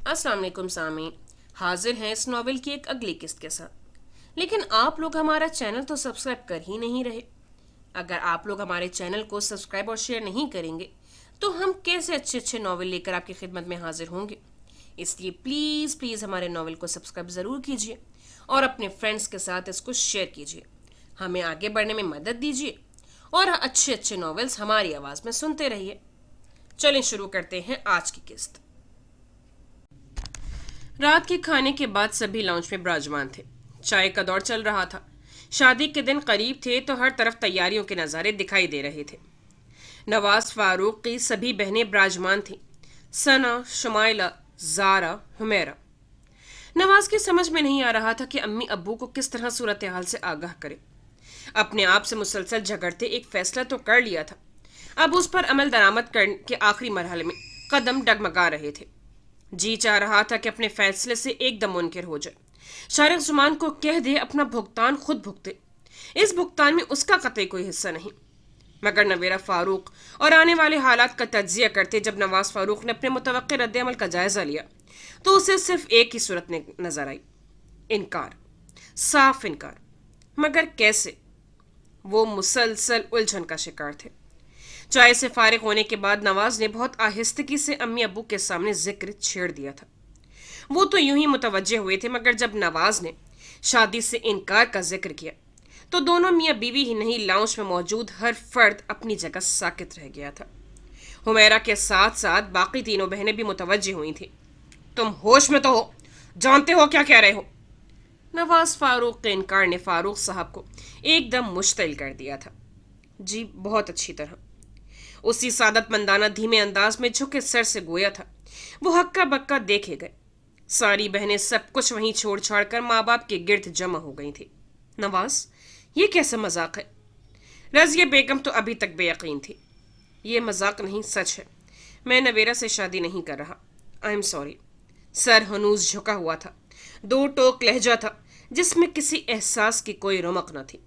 अस्सलाम वालेकुम सामीन। हाजिर हैं इस नॉवेल की एक अगली किस्त के साथ। लेकिन आप लोग हमारा चैनल तो सब्सक्राइब कर ही नहीं रहे। अगर आप लोग हमारे चैनल को सब्सक्राइब और शेयर नहीं करेंगे तो हम कैसे अच्छे अच्छे नॉवेल लेकर आपकी खिदमत में हाजिर होंगे। इसलिए प्लीज़ प्लीज़ हमारे नॉवेल को सब्सक्राइब ज़रूर कीजिए और अपने फ्रेंड्स के साथ इसको शेयर कीजिए। हमें आगे बढ़ने में मदद दीजिए और अच्छे अच्छे नॉवेल्स हमारी आवाज़ में सुनते रहिए। चलें शुरू करते हैं आज की किस्त। रात के खाने के बाद सभी लाउंज में विराजमान थे। चाय का दौर चल रहा था। शादी के दिन करीब थे तो हर तरफ तैयारियों के नज़ारे दिखाई दे रहे थे। नवाज फारूक की सभी बहनें विराजमान थीं। सना, शुमाइला, जारा, हुमैरा। नवाज की समझ में नहीं आ रहा था कि अम्मी अब्बू को किस तरह सूरत हाल से आगाह करे। अपने आप से मुसलसल झगड़ते एक फैसला तो कर लिया था, अब उस पर अमल दरामद करने के आखिरी मरहले में कदम डगमगा रहे थे। जी चाह रहा था कि अपने फैसले से एकदम मुनकिर हो जाए। शारिक जुमान को कह दे अपना भुगतान खुद भुगते। इस भुगतान में उसका कतई कोई हिस्सा नहीं। मगर नवेरा फारूक और आने वाले हालात का तज्जिया करते जब नवाज फारूक ने अपने मुतवक्किर रद्द-ए-अमल का जायजा लिया तो उसे सिर्फ एक ही सूरत नजर आई, इनकार, साफ इनकार। मगर कैसे? वो मुसलसल उलझन का शिकार थे। चाय से फारिग होने के बाद नवाज ने बहुत आहिस्तगी से अम्मी अब्बू के सामने जिक्र छेड़ दिया था। वो तो यूं ही मुतवज्जे हुए थे, मगर जब नवाज ने शादी से इनकार का जिक्र किया तो दोनों मियाँ बीवी ही नहीं, लाउंज में मौजूद हर फर्द अपनी जगह साकित रह गया था। हुमैरा के साथ साथ बाकी तीनों बहनें भी मुतवज्जे हुई थी। तुम होश में तो हो, जानते हो क्या कह रहे हो? नवाज फारूक के इनकार ने फारूक साहब को एकदम मुश्तिल कर दिया था। जी, बहुत अच्छी तरह। उसी सादतमंदाना धीमे अंदाज में झुके सर से गोया था। वो हक्का बक्का देखे गए। सारी बहनें सब कुछ वहीं छोड़ छाड़ कर माँ बाप के गिर्द जमा हो गई थी। नवाज, ये कैसा मजाक है? रजिया बेगम तो अभी तक बेयकीन थी। ये मजाक नहीं, सच है। मैं नवेरा से शादी नहीं कर रहा। I am sorry. सर हनूज झुका हुआ था। दो टोक लहजा था जिसमें किसी एहसास की कोई रमक न थी।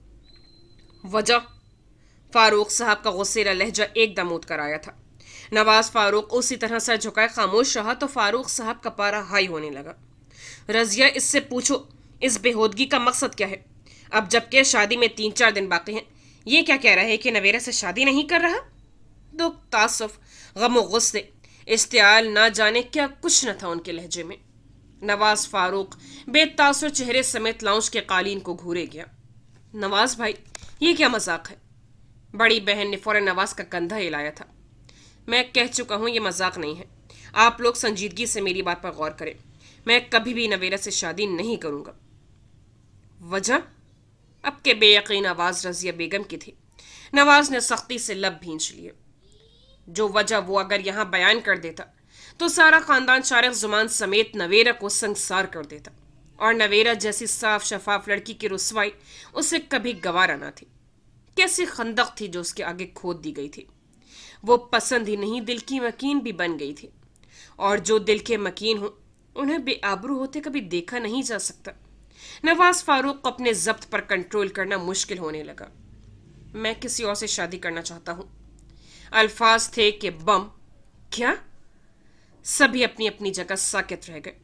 वजह? फारूक साहब का गुस्सेला लहजा एकदम उठ कर आया था। नवाज फारूक उसी तरह सर झुकाए खामोश रहा तो फारूक साहब का पारा हाई होने लगा। रजिया, इससे पूछो इस बेहूदगी का मकसद क्या है? अब जबकि शादी में 3-4 दिन बाकी हैं, ये क्या कह रहा है कि नवेरा से शादी नहीं कर रहा? दुख, तासुफ, गम गुस्से, इश्तियाल, ना जाने क्या कुछ न था उनके लहजे में। नवाज फारूक बेतासुर चेहरे समेत लाउंज के कालीन को घूरे गया। नवाज भाई, ये क्या मजाक है? बड़ी बहन ने फौरन नवाज का कंधा हिलाया था। मैं कह चुका हूं, ये मजाक नहीं है। आप लोग संजीदगी से मेरी बात पर गौर करें। मैं कभी भी नवेरा से शादी नहीं करूंगा। वजह? अब के बेयकीन आवाज रजिया बेगम की थी। नवाज ने सख्ती से लब भींच लिए। जो वजह वो अगर यहां बयान कर देता तो सारा खानदान शारिक जुमान समेत नवेरा को संसार कर देता, और नवेरा जैसी साफ शफाफ लड़की की रुसवाई उसे कभी गवारा ना थी। कैसी खंदक थी जो उसके आगे खोद दी गई थी। वो पसंद ही नहीं, दिल की मकीन भी बन गई थी। और जो दिल के मकीन हो उन्हें बेआबरू होते कभी देखा नहीं जा सकता। नवाज फारूक को अपने जब्त पर कंट्रोल करना मुश्किल होने लगा। मैं किसी और से शादी करना चाहता हूं। अल्फाज थे कि बम। क्या? सभी अपनी अपनी जगह साकित रह गए।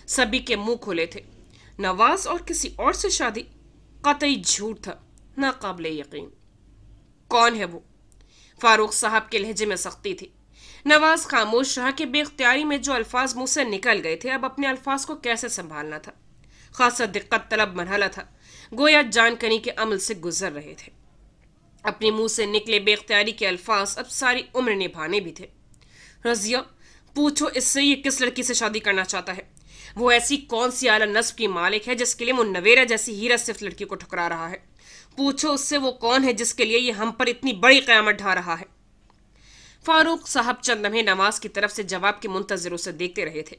सभी के मुंह खुले थे। नवाज और किसी और से शादी? कतई झूठ था, नाकाबिले यकीन। कौन है वो? फारूक साहब के लहजे में सख्ती थी। नवाज खामोश रहा कि बेख्तियारी में जो अल्फाज मुंह से निकल गए थे, अब अपने अल्फाज को कैसे संभालना था। खासा दिक्कत तलब मरहला था, गोया जानकनी के अमल से गुजर रहे थे। अपने मुंह से निकले बेख्तियारी के अल्फाज अब सारी उम्र निभाने भी थे। रजिया, पूछो इससे ये किस लड़की से शादी करना चाहता है? वो ऐसी कौन सी आला नस्ब की मालिक है जिसके लिए वो नवेरा जैसी हीरा सिर्फ लड़की को ठुकरा रहा है? पूछो उससे वो कौन है जिसके लिए ये हम पर इतनी बड़ी क़यामत ढा रहा है? फारूक साहब चंद लम्हे नवाज की तरफ से जवाब के मुंतजिर उसे देखते रहे थे,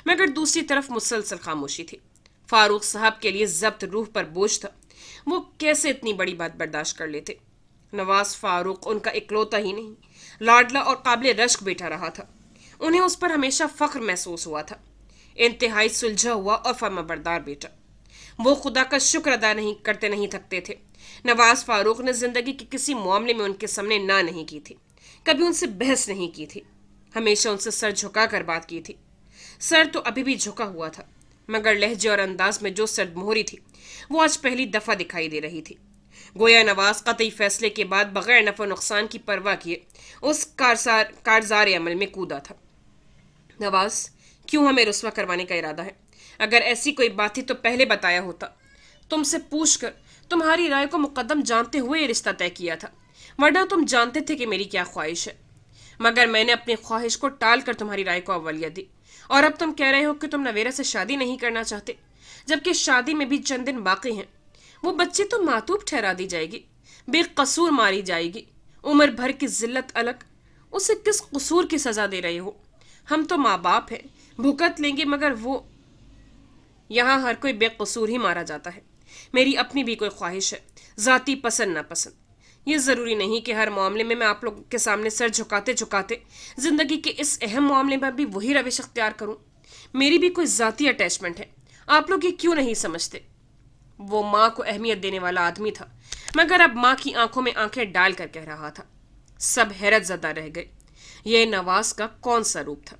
मगर दूसरी तरफ मुसलसल खामोशी थी। फारूक साहब के लिए जब्त रूह पर बोझ था। वो कैसे इतनी बड़ी बात बर्दाश्त कर लेते? नवाज फारूक उनका इकलौता ही नहीं, लाडला और काबिल रश्क बेटा रहा था। उन्हें उस पर हमेशा फख्र महसूस हुआ था। इंतहाई सुलझा हुआ और फर्माबरदार बेटा। वो खुदा का शुक्र अदा नहीं थकते थे। नवाज फारूक ने जिंदगी के किसी मामले में उनके सामने ना नहीं की थी, कभी उनसे बहस नहीं की थी, हमेशा उनसे सर झुका कर बात की थी। सर तो अभी भी झुका हुआ था, मगर लहजे और अंदाज में जो सर्दमोहरी थी वो आज पहली दफा दिखाई दे रही थी। गोया नवाज कतई फैसले के बाद बगैर नफा नुकसान की परवाह किए उस कारजार अमल में कूदा था। नवाज, क्यों हमें रुस्वा करवाने का इरादा है? अगर ऐसी कोई बात थी तो पहले बताया होता। तुमसे पूछकर तुम्हारी राय को मुकद्दम जानते हुए ये रिश्ता तय किया था, वरना तुम जानते थे कि मेरी क्या ख्वाहिश है। मगर मैंने अपनी ख्वाहिश को टाल कर तुम्हारी राय को अव्वलियत दी, और अब तुम कह रहे हो कि तुम नवेरा से शादी नहीं करना चाहते, जबकि शादी में भी चंद दिन बाकी हैं। वो बच्ची तो मातूब ठहरा दी जाएगी, बेकसूर मारी जाएगी, उम्र भर की जिल्लत अलग। उसे किस कसूर की सजा दे रहे हो? हम तो माँ बाप हैं, भुगत लेंगे, मगर वो यहाँ हर कोई बेकसूर ही मारा जाता है। मेरी अपनी भी कोई ख्वाहिश है, ज़ाती पसंद नापसंद। ये ज़रूरी नहीं कि हर मामले में मैं आप लोगों के सामने सर झुकाते झुकाते ज़िंदगी के इस अहम मामले में भी वही रविश अख्तियार करूं। मेरी भी कोई ज़ाती अटैचमेंट है, आप लोग ये क्यों नहीं समझते? वो माँ को अहमियत देने वाला आदमी था, मगर अब माँ की आंखों में आंखें डाल कर कह रहा था। सब हैरत ज़दा रह गए। यह नवाज का कौन सा रूप था?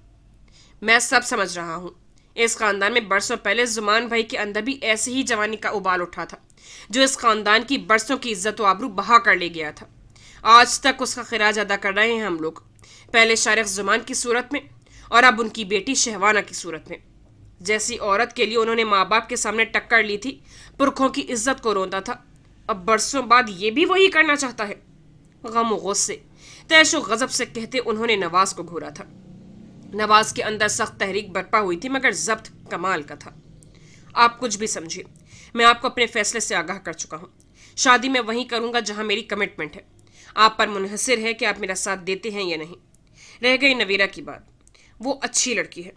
मैं सब समझ रहा हूँ। इस खानदान में बरसों पहले जुमान भाई के अंदर भी ऐसी ही जवानी का उबाल उठा था, जो इस खानदान की बरसों की इज्जत व आबरू बहा कर ले गया था। आज तक उसका खिराज अदा कर रहे हैं हम लोग, पहले शारिक जुमान की सूरत में और अब उनकी बेटी शहवाना की सूरत में। जैसी औरत के लिए उन्होंने माँ बाप के सामने टक्कर ली थी, पुरखों की इज्जत को रोंदा था, अब बरसों बाद ये भी वही करना चाहता है। गम गुस्से, तैशो गजब से कहते उन्होंने नवाज को घूरा था। नवाज के अंदर सख्त तहरीक बरपा हुई थी, मगर जब्त कमाल का था। आप कुछ भी समझिए, मैं आपको अपने फैसले से आगाह कर चुका हूँ। शादी मैं वहीं करूँगा जहाँ मेरी कमिटमेंट है। आप पर मुनहसर है कि आप मेरा साथ देते हैं या नहीं। रह गई नवीरा की बात, वो अच्छी लड़की है,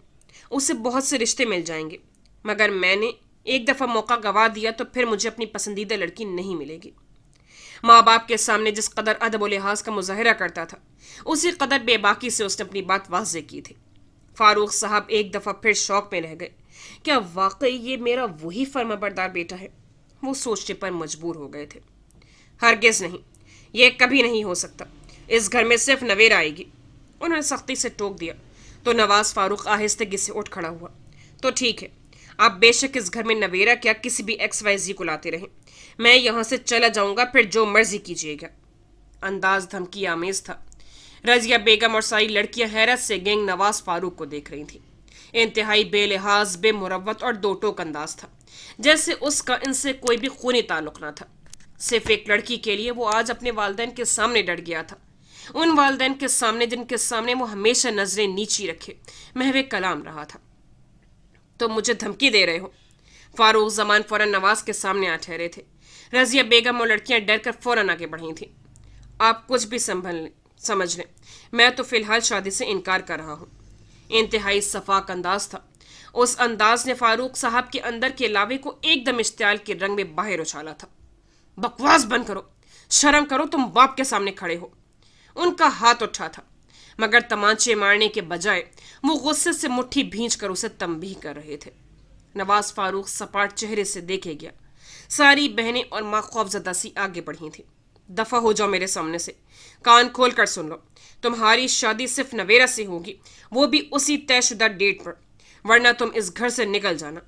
उससे बहुत से रिश्ते मिल जाएंगे, मगर मैंने एक दफ़ा मौका गंवा दिया तो फिर मुझे अपनी पसंदीदा लड़की नहीं मिलेगी। माँ बाप के सामने जिस कदर अदब व लिहाज का मुजाहरा करता था, उसी कदर बेबाकी से उसने अपनी बात वाज़ेह की थी। फारूक साहब एक दफ़ा फिर शौक में रह गए, क्या वाकई ये मेरा वही फर्माबरदार बेटा है? वो सोचने पर मजबूर हो गए थे। हरगिज़ नहीं, ये कभी नहीं हो सकता। इस घर में सिर्फ नवेरा आएगी। उन्होंने सख्ती से टोक दिया तो नवाज फारूक आहिस्तगी से उठ खड़ा हुआ। तो ठीक है, आप बेशक इस घर में नवेरा क्या किसी भी XYZ को लाते रहें, मैं यहाँ से चला जाऊँगा, फिर जो मर्जी कीजिएगा। अंदाज धमकी आमेज था। रजिया बेगम और सारी लड़कियां हैरत से गैंग नवाज फारूक को देख रही थी। इंतहाई बेलिहाज, बेमुरवत और दो टोक अंदाज था, जैसे उसका इनसे कोई भी खूनी ताल्लुक ना था। सिर्फ एक लड़की के लिए वो आज अपने वालिदैन के सामने डट गया था, उन वालिदैन के सामने जिनके सामने वो हमेशा नजरें नीची रखे महवे कलाम रहा था। तो मुझे धमकी दे रहे हो? फारूक जमान फौरन नवाज के सामने आ ठहरे थे। रजिया बेगम और लड़कियां डर कर फौरन आगे बढ़ी थी। आप कुछ भी समझ लें, मैं तो फिलहाल शादी से इनकार कर रहा हूँ। इंतहाई सफाक अंदाज था। उस अंदाज ने फारूक साहब के अंदर के लावे को एकदम इश्तियाल के रंग में बाहर उछाला था। बकवास बंद करो, शर्म करो, तुम बाप के सामने खड़े हो। उनका हाथ उठा था, मगर तमाचे मारने के बजाय वो गुस्से से मुट्ठी भींच कर उसे तंबीह कर रहे थे। नवाज फारूक सपाट चेहरे से देखे गया। सारी बहनें और माँ खौफजदा सी आगे बढ़ी थी। दफा हो जाओ मेरे सामने से, कान खोल कर सुन लो। तुम्हारी शादी सिर्फ नवेरा से होगी, वो भी उसी तयशुदा डेट पर, वरना तुम इस घर से निकल जाना।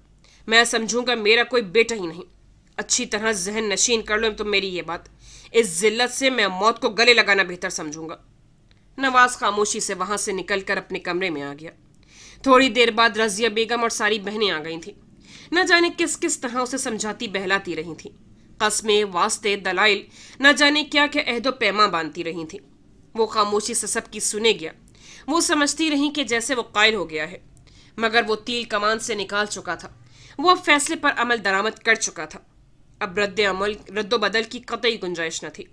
मैं समझूंगा मेरा कोई बेटा ही नहीं। अच्छी तरह जहन नशीन कर लो तुम मेरी ये बात। इस जिल्लत से मैं मौत को गले लगाना बेहतर समझूंगा। नवाज खामोशी से वहां से निकलकर अपने कमरे में आ गया। थोड़ी देर बाद रजिया बेगम और सारी बहनें आ गई थीं। न जाने किस किस तरह उसे समझाती बहलाती रही थीं। कस्में, वास्ते, दलाइल, न जाने क्या क्या अहदो पैमा बांधती रही थीं। वो खामोशी से सबकी सुने गया। वो समझती रही कि जैसे वो कायल हो गया है, मगर वो तील कमान से निकाल चुका था। वो अब फैसले पर अमल दरामद कर चुका था। अब रद्दो-बदल की कतई गुंजाइश न थी।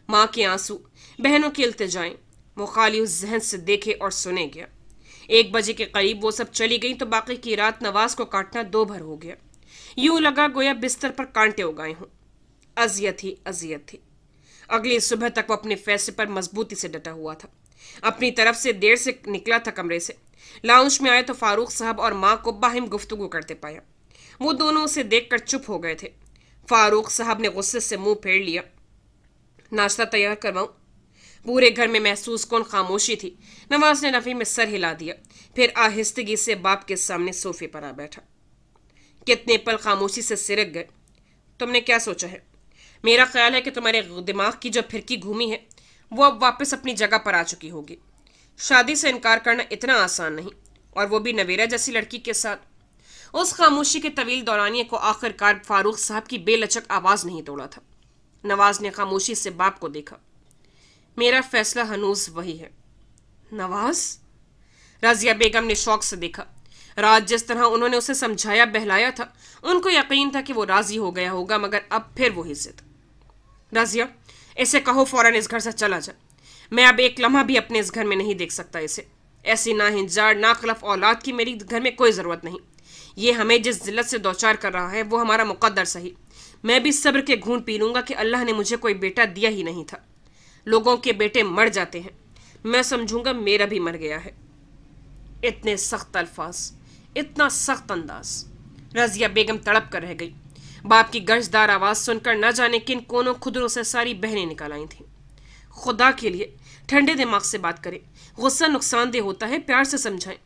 माँ के आंसू, बहनों की इल्तिजाएं, वो खाली उस जहन से देखे और सुने गया। 1 बजे के करीब वो सब चली गई तो बाकी की रात नवाज को काटना 2 भर हो गया। यूं लगा गोया बिस्तर पर कांटे उगाए हों। अजियत ही अजियत थी। अगली सुबह तक वो अपने फैसले पर मजबूती से डटा हुआ था। अपनी तरफ से देर से निकला था कमरे से। लाउंज में आए तो फारूक साहब और माँ को बाहिम गुफ्तगू करते पाया। वो दोनों उसे देखकर चुप हो गए थे। फारूक साहब ने गुस्से से मुंह फेर लिया। नाश्ता तैयार करवाऊं? पूरे घर में महसूस कौन खामोशी थी। नवाज ने नफी में सर हिला दिया। फिर आहिस्तगी से बाप के सामने सोफे पर आ बैठा। कितने पल खामोशी से सिरक गए। तुमने क्या सोचा है? मेरा ख्याल है कि तुम्हारे दिमाग की जो फिरकी घूमी है वो अब वापस अपनी जगह पर आ चुकी होगी। शादी से इनकार करना इतना आसान नहीं, और वो भी नवेरा जैसी लड़की के साथ। उस खामोशी के तवील दौरानिए को आखिरकार फारूक साहब की बेलचक आवाज नहीं तोड़ा था। नवाज ने खामोशी से बाप को देखा। मेरा फैसला हनूज वही है। नवाज? राजिया बेगम ने शौक से देखा। रात जिस तरह उन्होंने उसे समझाया बहलाया था, उनको यकीन था कि वो राजी हो गया होगा, मगर अब फिर वही जिद। राजिया, इसे कहो फौरन इस घर से चला जा। मैं अब एक लम्हा भी अपने इस घर में नहीं देख सकता इसे। ऐसी नाहिंजाड़ नाखलफ औलाद की मेरी घर में कोई ज़रूरत नहीं। ये हमें जिस जिल्लत से दौचार कर रहा है वो हमारा मुकद्दर सही। मैं भी सब्र के घूंट पी लूंगा कि अल्लाह ने मुझे कोई बेटा दिया ही नहीं था। लोगों के बेटे मर जाते हैं, मैं समझूंगा मेरा भी मर गया है। इतने सख्त अल्फाज, इतना सख्त अंदाज। रजिया बेगम तड़प कर रह गई। बाप की गर्जदार आवाज़ सुनकर न जाने किन कोनों खुदरों से सारी बहनें निकल आई थीं। खुदा के लिए ठंडे दिमाग से बात करें। गुस्सा नुकसानदेह होता है, प्यार से समझाएं।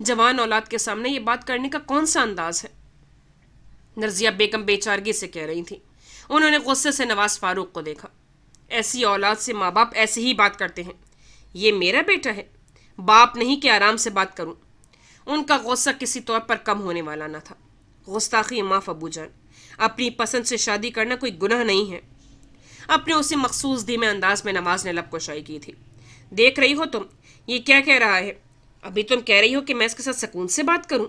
जवान औलाद के सामने ये बात करने का कौन सा अंदाज है? रजिया बेगम बेचारगी से कह रही थी। उन्होंने गुस्से से नवाज फारूक को देखा। ऐसी औलाद से माँ बाप ऐसे ही बात करते हैं। ये मेरा बेटा है, बाप नहीं कि आराम से बात करूं। उनका गुस्सा किसी तौर पर कम होने वाला न था। गुस्ताखी माफ अबूजान, अपनी पसंद से शादी करना कोई गुनाह नहीं है। अपने उसी मखसूस धीमे अंदाज में नवाज ने लब कुशाई की थी। देख रही हो तुम, ये क्या कह रहा है? अभी तुम कह रही हो कि मैं इसके साथ सुकून से बात करूं?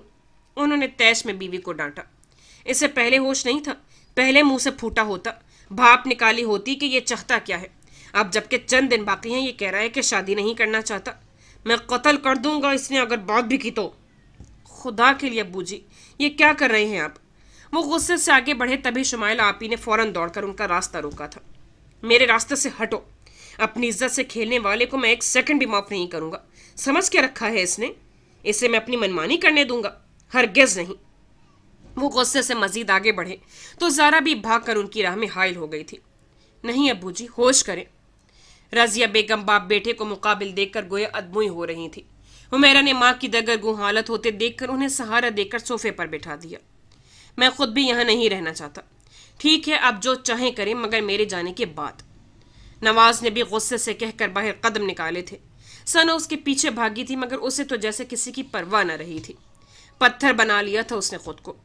उन्होंने तैश में बीवी को डांटा। इसे पहले होश नहीं था, पहले मुंह से फूटा होता, भाप निकाली होती कि ये चाहता क्या है। अब जबकि चंद दिन बाकी हैं, ये कह रहा है कि शादी नहीं करना चाहता। मैं कत्ल कर दूंगा इसने अगर बात भी की तो। खुदा के लिए अब्बू जी, ये क्या कर रहे हैं आप? वो गुस्से से आगे बढ़े, तभी शुमाइला आपी ने फौरन दौड़कर उनका रास्ता रोका था। मेरे रास्ते से हटो। अपनी इज्जत से खेलने वाले को मैं एक सेकंड भी माफ नहीं करूंगा। समझ क्या रखा है इसने? इसे मैं अपनी मनमानी करने दूंगा? हरगिज़ नहीं। वो गुस्से से मजीद आगे बढ़े तो ज़ारा भी भाग कर उनकी राह में हायल हो गई थी। नहीं अब्बू जी, होश करें। रजिया बेगम बाप बेटे को मुकाबिल देखकर गोया अदमुई हो रही थी। हुमैरा ने माँ की दगरगू हालत होते देखकर उन्हें सहारा देकर सोफे पर बिठा दिया। मैं खुद भी यहाँ नहीं रहना चाहता। ठीक है, आप जो चाहें करें, मगर मेरे जाने के बाद। नवाज ने भी गुस्से से कहकर बाहर कदम निकाले थे। सना उसके पीछे भागी थी, मगर उसे तो जैसे किसी की परवाह न रही थी। पत्थर बना लिया था उसने खुद को।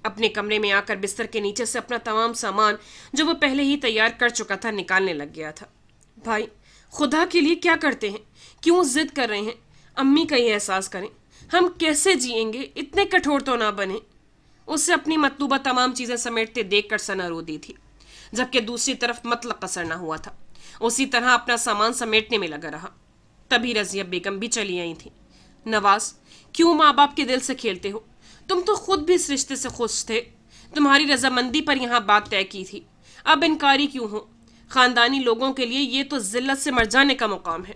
अपने कमरे में आकर बिस्तर के नीचे से अपना तमाम सामान जो वो पहले ही तैयार कर चुका था निकालने लग गया था। भाई, खुदा के लिए क्या करते हैं? क्यों जिद कर रहे हैं? अम्मी का ये एहसास करें। हम कैसे जिएंगे? इतने कठोर तो ना बने। उससे अपनी मतलूबा तमाम चीज़ें समेटते देखकर सना रो दी थी, जबकि दूसरी तरफ मतलब कसर ना हुआ था। उसी तरह अपना सामान समेटने में लगा रहा। तभी रजिया बेगम भी चली आई थी। नवाज, क्यों माँ बाप के दिल से खेलते हो? तुम तो खुद भी इस रिश्ते से खुश थे। तुम्हारी रजामंदी पर यहाँ बात तय की थी, अब इनकारी क्यों हो? खानदानी लोगों के लिए ये तो जिल्लत से मर जाने का मुकाम है।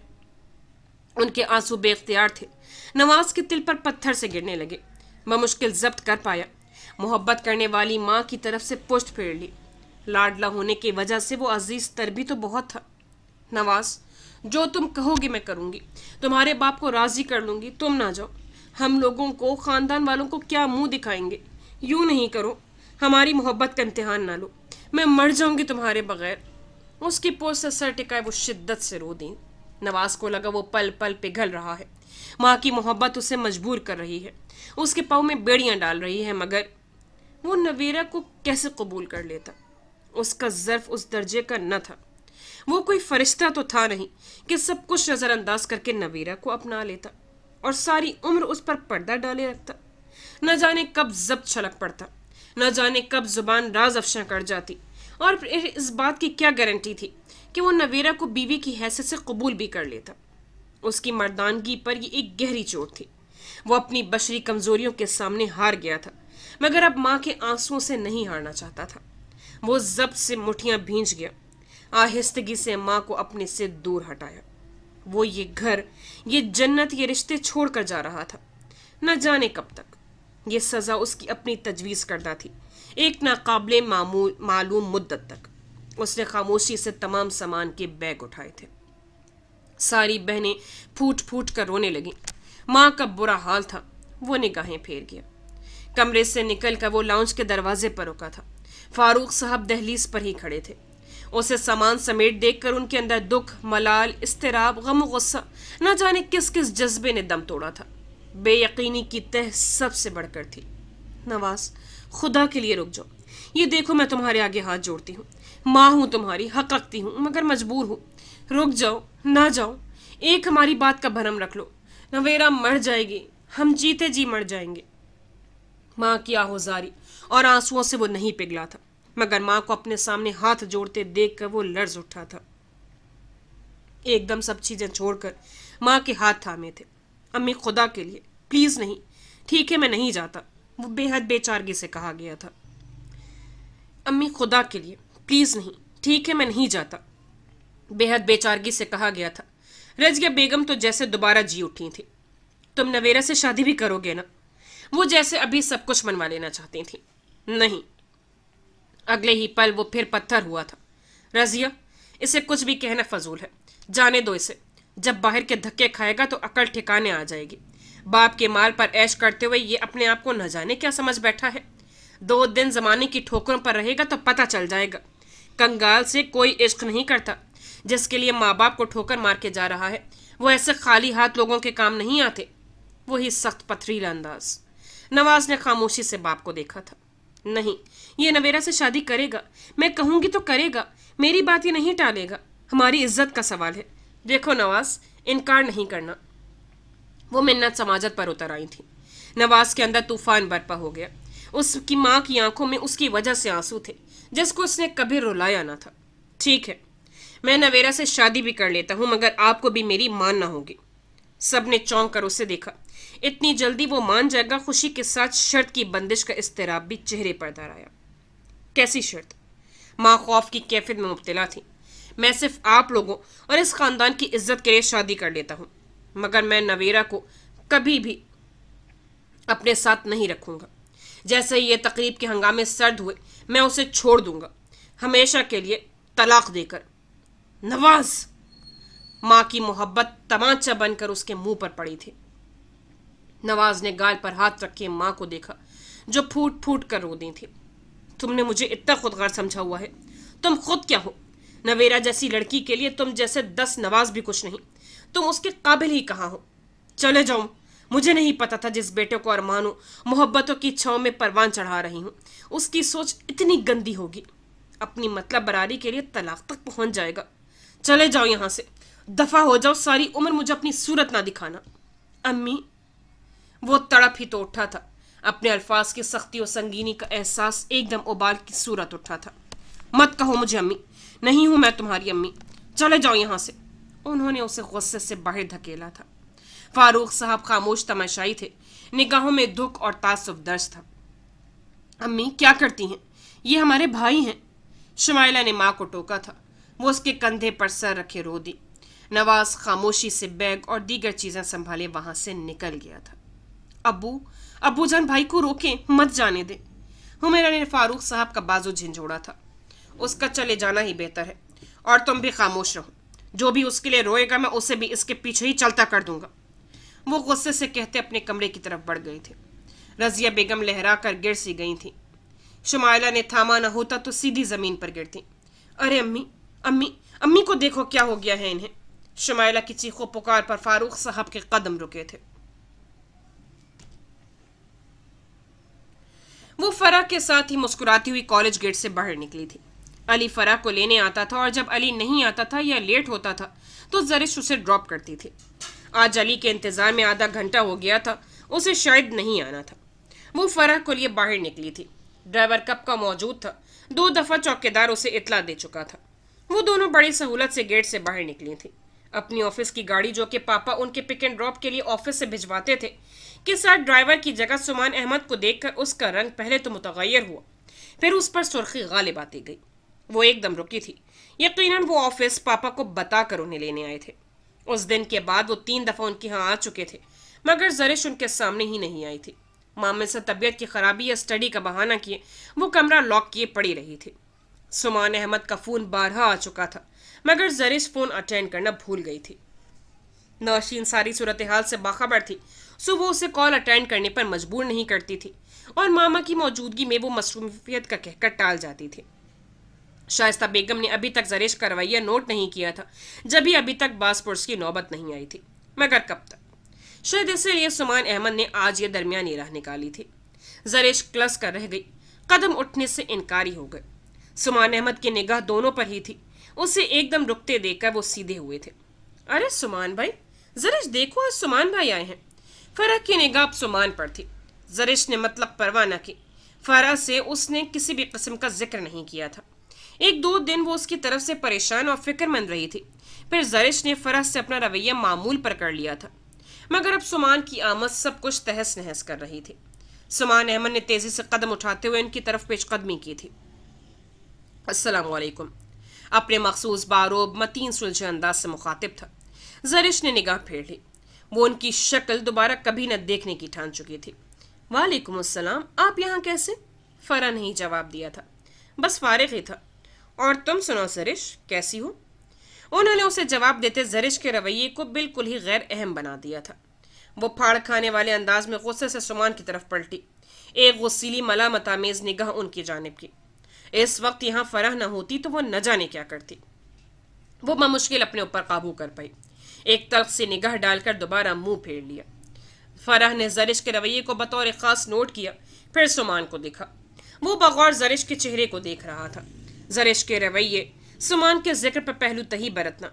उनके आंसू बेख्तियार थे। नवाज के दिल पर पत्थर से गिरने लगे। वह मुश्किल जब्त कर पाया। मोहब्बत करने वाली माँ की तरफ से पुश्त फेर ली। लाडला होने की वजह से वो अजीज तर भी तो बहुत था। नवाज, जो तुम कहोगे मैं करूँगी। तुम्हारे बाप को राजी कर लूँगी। तुम ना जाओ। हम लोगों को, खानदान वालों को क्या मुंह दिखाएंगे? यूँ नहीं करो, हमारी मोहब्बत का इम्तिहान ना लो। मैं मर जाऊँगी तुम्हारे बगैर। उसकी पोस्ट से सर टिकाए वो शिद्दत से रो दी। नवाज को लगा वो पल पल पिघल रहा है। माँ की मोहब्बत उसे मजबूर कर रही है, उसके पाँव में बेड़ियाँ डाल रही है, मगर वो नवेरा को कैसे कबूल कर लेता? उसका ज़र्फ उस दर्जे का न था। वो कोई फरिश्ता तो था नहीं कि सब कुछ नज़रअंदाज करके नवेरा को अपना लेता और सारी उम्र उस पर पर्दा डाले रखता। न जाने कब जब्त छलक पड़ता, न जाने कब जुबान राज अफशा कर जाती, और फिर इस बात की क्या गारंटी थी कि वो नवेरा को बीवी की हैसियत से कबूल भी कर लेता। उसकी मर्दानगी पर ये एक गहरी चोट थी। वो अपनी बशरी कमजोरियों के सामने हार गया था, मगर अब माँ के आंसुओं से नहीं हारना चाहता था। वो जब्त से मुठियां भींच गया। आहिस्तगी से माँ को अपने से दूर हटाया। वो ये घर, ये जन्नत, ये रिश्ते छोड़ कर जा रहा था। न जाने कब तक। ये सज़ा उसकी अपनी तजवीज़ करदा थी, एक नाकाबिले मालूम मुद्दत तक। उसने खामोशी से तमाम सामान के बैग उठाए थे। सारी बहनें फूट फूट कर रोने लगीं। माँ का बुरा हाल था। वो निगाहें फेर गया। कमरे से निकलकर वो लाउंज के दरवाजे पर रुका था। फारूक साहब दहलीज पर ही खड़े थे। उसे सामान समेट देखकर उनके अंदर दुख, मलाल, इस्तिराब, गम, गुस्सा, न जाने किस किस जज्बे ने दम तोड़ा था। बेयकीनी की तह सबसे बढ़कर थी। नवाज, खुदा के लिए रुक जाओ। ये देखो, मैं तुम्हारे आगे हाथ जोड़ती हूँ। माँ हूँ तुम्हारी, हक रखती हूँ, मगर मजबूर हूँ। रुक जाओ, ना जाओ। एक हमारी बात का भरम रख लो। नवेरा मर जाएगी, हम जीते जी मर जाएंगे। माँ की आहोजारी और आंसुओं से वो नहीं पिघला था, मगर माँ को अपने सामने हाथ जोड़ते देखकर वो लर्ज उठा था। एकदम सब चीजें छोड़कर माँ के हाथ थामे थे। अम्मी, खुदा के लिए प्लीज नहीं। ठीक है, मैं नहीं जाता, वो बेहद बेचारगी से कहा गया था। अम्मी, खुदा के लिए प्लीज नहीं। ठीक है, मैं नहीं जाता, बेहद बेचारगी से कहा गया था। रजिया बेगम तो जैसे दोबारा जी उठी थी। तुम नवेरा से शादी भी करोगे ना? वो जैसे अभी सब कुछ मनवा लेना चाहती थी। नहीं। अगले ही पल वो फिर पत्थर हुआ था। रजिया, इसे कुछ भी कहना फजूल है। जाने दो इसे। जब बाहर के धक्के खाएगा तो अकल ठिकाने आ जाएगी। बाप के माल पर ऐश करते हुए ये अपने आप को न जाने क्या समझ बैठा है। 2 दिन जमाने की ठोकरों पर रहेगा तो पता चल जाएगा। कंगाल से कोई इश्क नहीं करता। जिसके लिए माँ बाप को ठोकर मार के जा रहा है, वो ऐसे खाली हाथ लोगों के काम नहीं आते। वही सख्त पथरीला अंदाज। नवाज ने खामोशी से बाप को देखा था। नहीं, ये नवेरा से शादी करेगा। मैं कहूंगी तो करेगा। मेरी बात ये नहीं टालेगा। हमारी इज्जत का सवाल है। देखो नवाज, इनकार नहीं करना। वो मिन्नत समाजत पर उतर आई थी। नवाज के अंदर तूफान बरपा हो गया। उसकी माँ की आंखों में उसकी वजह से आंसू थे, जिसको उसने कभी रुलाया ना था। ठीक है, मैं नवेरा से शादी भी कर लेता हूं, मगर आपको भी मेरी मानना होगी। सबने चौंक कर उसे देखा। इतनी जल्दी वो मान जाएगा? खुशी के साथ शर्त की बंदिश का इस्तेराब भी चेहरे पर दर आया। कैसी शर्त? माँ खौफ की कैफियत में मुब्तला थी। मैं सिर्फ आप लोगों और इस खानदान की इज्जत के लिए शादी कर लेता हूँ, मगर मैं नवेरा को कभी भी अपने साथ नहीं रखूंगा। जैसे ही ये तकरीब के हंगामे सर्द हुए, मैं उसे छोड़ दूंगा, हमेशा के लिए तलाक देकर। नवाज! माँ की मोहब्बत तमाचा बनकर उसके मुंह पर पड़ी थी। नवाज ने गाल पर हाथ रखे माँ को देखा, जो फूट फूट कर रो दी थी। तुमने मुझे इतना खुदगार समझा हुआ है। तुम खुद क्या हो? नवेरा जैसी लड़की के लिए तुम जैसे 10 नवाज भी कुछ नहीं। तुम उसके काबिल ही कहाँ हो? चले जाओ। मुझे नहीं पता था जिस बेटे को अरमानों मोहब्बतों की छांव में परवान चढ़ा रही हूँ, उसकी सोच इतनी गंदी होगी। अपनी मतलब बरारी के लिए तलाक तक पहुंच जाएगा। चले जाओ यहाँ से, दफा हो जाओ। सारी उम्र मुझे अपनी सूरत ना दिखाना। अम्मी! वो तड़प ही तो उठा था। अपने अल्फाज की सख्ती और संगीनी का एहसास एकदम उबाल की सूरत उठा था। मत कहो मुझे अम्मी, नहीं हूं मैं तुम्हारी अम्मी। चले जाओ यहाँ से। उन्होंने उसे गुस्से से बाहर धकेला था। फारूक साहब खामोश तमाशाई थे। निगाहों में दुख और तासुफ दर्ज था। अम्मी क्या करती हैं? ये हमारे भाई हैं। शुमाइला ने माँ को टोका था। वो उसके कंधे पर सर रखे रो दी। नवाज खामोशी से बैग और दीगर चीजें संभाले वहां से निकल गया था। अब्बू जान, भाई को रोकें, मत जाने दे। हुमैरा ने फारूक साहब का बाजू झंझोड़ा था। उसका चले जाना ही बेहतर है, और तुम भी खामोश रहो। जो भी उसके लिए रोएगा मैं उसे भी इसके पीछे ही चलता कर दूंगा। वो गुस्से से कहते अपने कमरे की तरफ बढ़ गए थे। रजिया बेगम लहरा कर गिर सी गई थी। शुमाइला ने थामा न होता तो सीधी जमीन पर गिरती। अरे अम्मी, अम्मी, अम्मी को देखो, क्या हो गया है इन्हें। शुमाइला की चीखों पुकार पर फारूक साहब के कदम रुके थे। वो फराह के साथ ही मुस्कुराती हुई कॉलेज गेट से बाहर निकली थी। अली फराह को लेने आता था, और जब अली नहीं आता था या लेट होता था तो जरिश उसे ड्रॉप करती थी। आज अली के इंतजार में आधा घंटा हो गया था, उसे शायद नहीं आना था। वो फराह को लिए बाहर निकली थी। ड्राइवर कब का मौजूद था। 2 दफा चौकीदार उसे इतला दे चुका था। वो दोनों बड़ी सहूलत से गेट से बाहर निकली थी। अपनी ऑफिस की गाड़ी, जो कि पापा उनके पिक एंड ड्रॉप के लिए ऑफिस से भिजवाते थे, के साथ ड्राइवर की जगह सुमान अहमद को देखकर उसका रंग पहले तो मुतगय्यर हुआ, फिर उस पर सुर्खी गालिब आती गई। वो एकदम रुकी थी। यकीनन वो ऑफिस पापा को बताकर उन्हें लेने आए थे। उस दिन के बाद वो 3 दफा उनके यहाँ आ चुके थे, मगर जरिश उनके सामने ही नहीं आई थी। मामे से तबीयत की खराबी या स्टडी का बहाना किए वो कमरा लॉक किए पड़ी रही थी। सुमान अहमद का फोन 12 आ चुका था, मगर जरिश फोन अटेंड करना भूल गई थी। नौशीन सारी सूरत हाल से बाखबर थी, सो वो उसे कॉल अटेंड करने पर मजबूर नहीं करती थी और मामा की मौजूदगी में वो मसरूफियत का कहकर टाल जाती थी। शाइस्ता बेगम ने अभी तक जरेश का रवैया नोट नहीं किया था, जब भी अभी तक बासपुरस की नौबत नहीं आई थी, मगर कब तक। शायद इसलिए सुमान अहमद ने आज ये दरमियानी राह निकाली थी। जरेश क्लस कर रह गई, कदम उठने से इनकारी हो गए। सुमान अहमद की निगाह दोनों पर ही थी। उसे एकदम रुकते देखकर वो सीधे हुए थे। अरे सुमान भाई, जरेश देखो, आज सुमान भाई आए हैं। फरह की निगाह अब सुमान पर थी। जरेश ने मतलब परवाह न की। फरह से उसने किसी भी किस्म का जिक्र नहीं किया था। एक दो दिन वो उसकी तरफ से परेशान और फिक्रमंद रही थी। फिर जरेश ने फरह से अपना रवैया मामूल पर कर लिया था, मगर अब सुमान की आमद सब कुछ तहस नहस कर रही थी। सुमान अहमद ने तेजी से कदम उठाते हुए उनकी तरफ पेशकदमी की थी। अस्सलाम वालेकुम। अपने मखसूस बारोब मतीन सुलझे अंदाज से मुखातिब था। जरिश ने निगाह फेर ली। वो उनकी शक्ल दोबारा कभी न देखने की ठान चुकी थी। वालेकुम अस्सलाम, आप यहाँ कैसे? फरा ने ही जवाब दिया था। बस फारिग ही था। और तुम सुनो जरिश, कैसी हो? उन्होंने उसे जवाब देते जरिश के रवैये को बिल्कुल ही गैर अहम बना दिया था। वो फाड़ खाने वाले अंदाज में गुस्से से सुमान की तरफ पलटी। एक गुस्सीली मलामतामेज निगाह उनकी जानिब की। इस वक्त यहाँ फराह न होती तो वो न जाने क्या करती। वो बमुश्किल अपने ऊपर काबू कर पाई। एक तल्ख से निगाह डालकर दोबारा मुंह फेर लिया। फराह ने जरिश के रवैये को बतौर खास नोट किया, फिर सुमान को देखा। वो बगौर जरिश के चेहरे को देख रहा था। जरिश के रवैये, सुमान के जिक्र पर पहलू तही बरतना।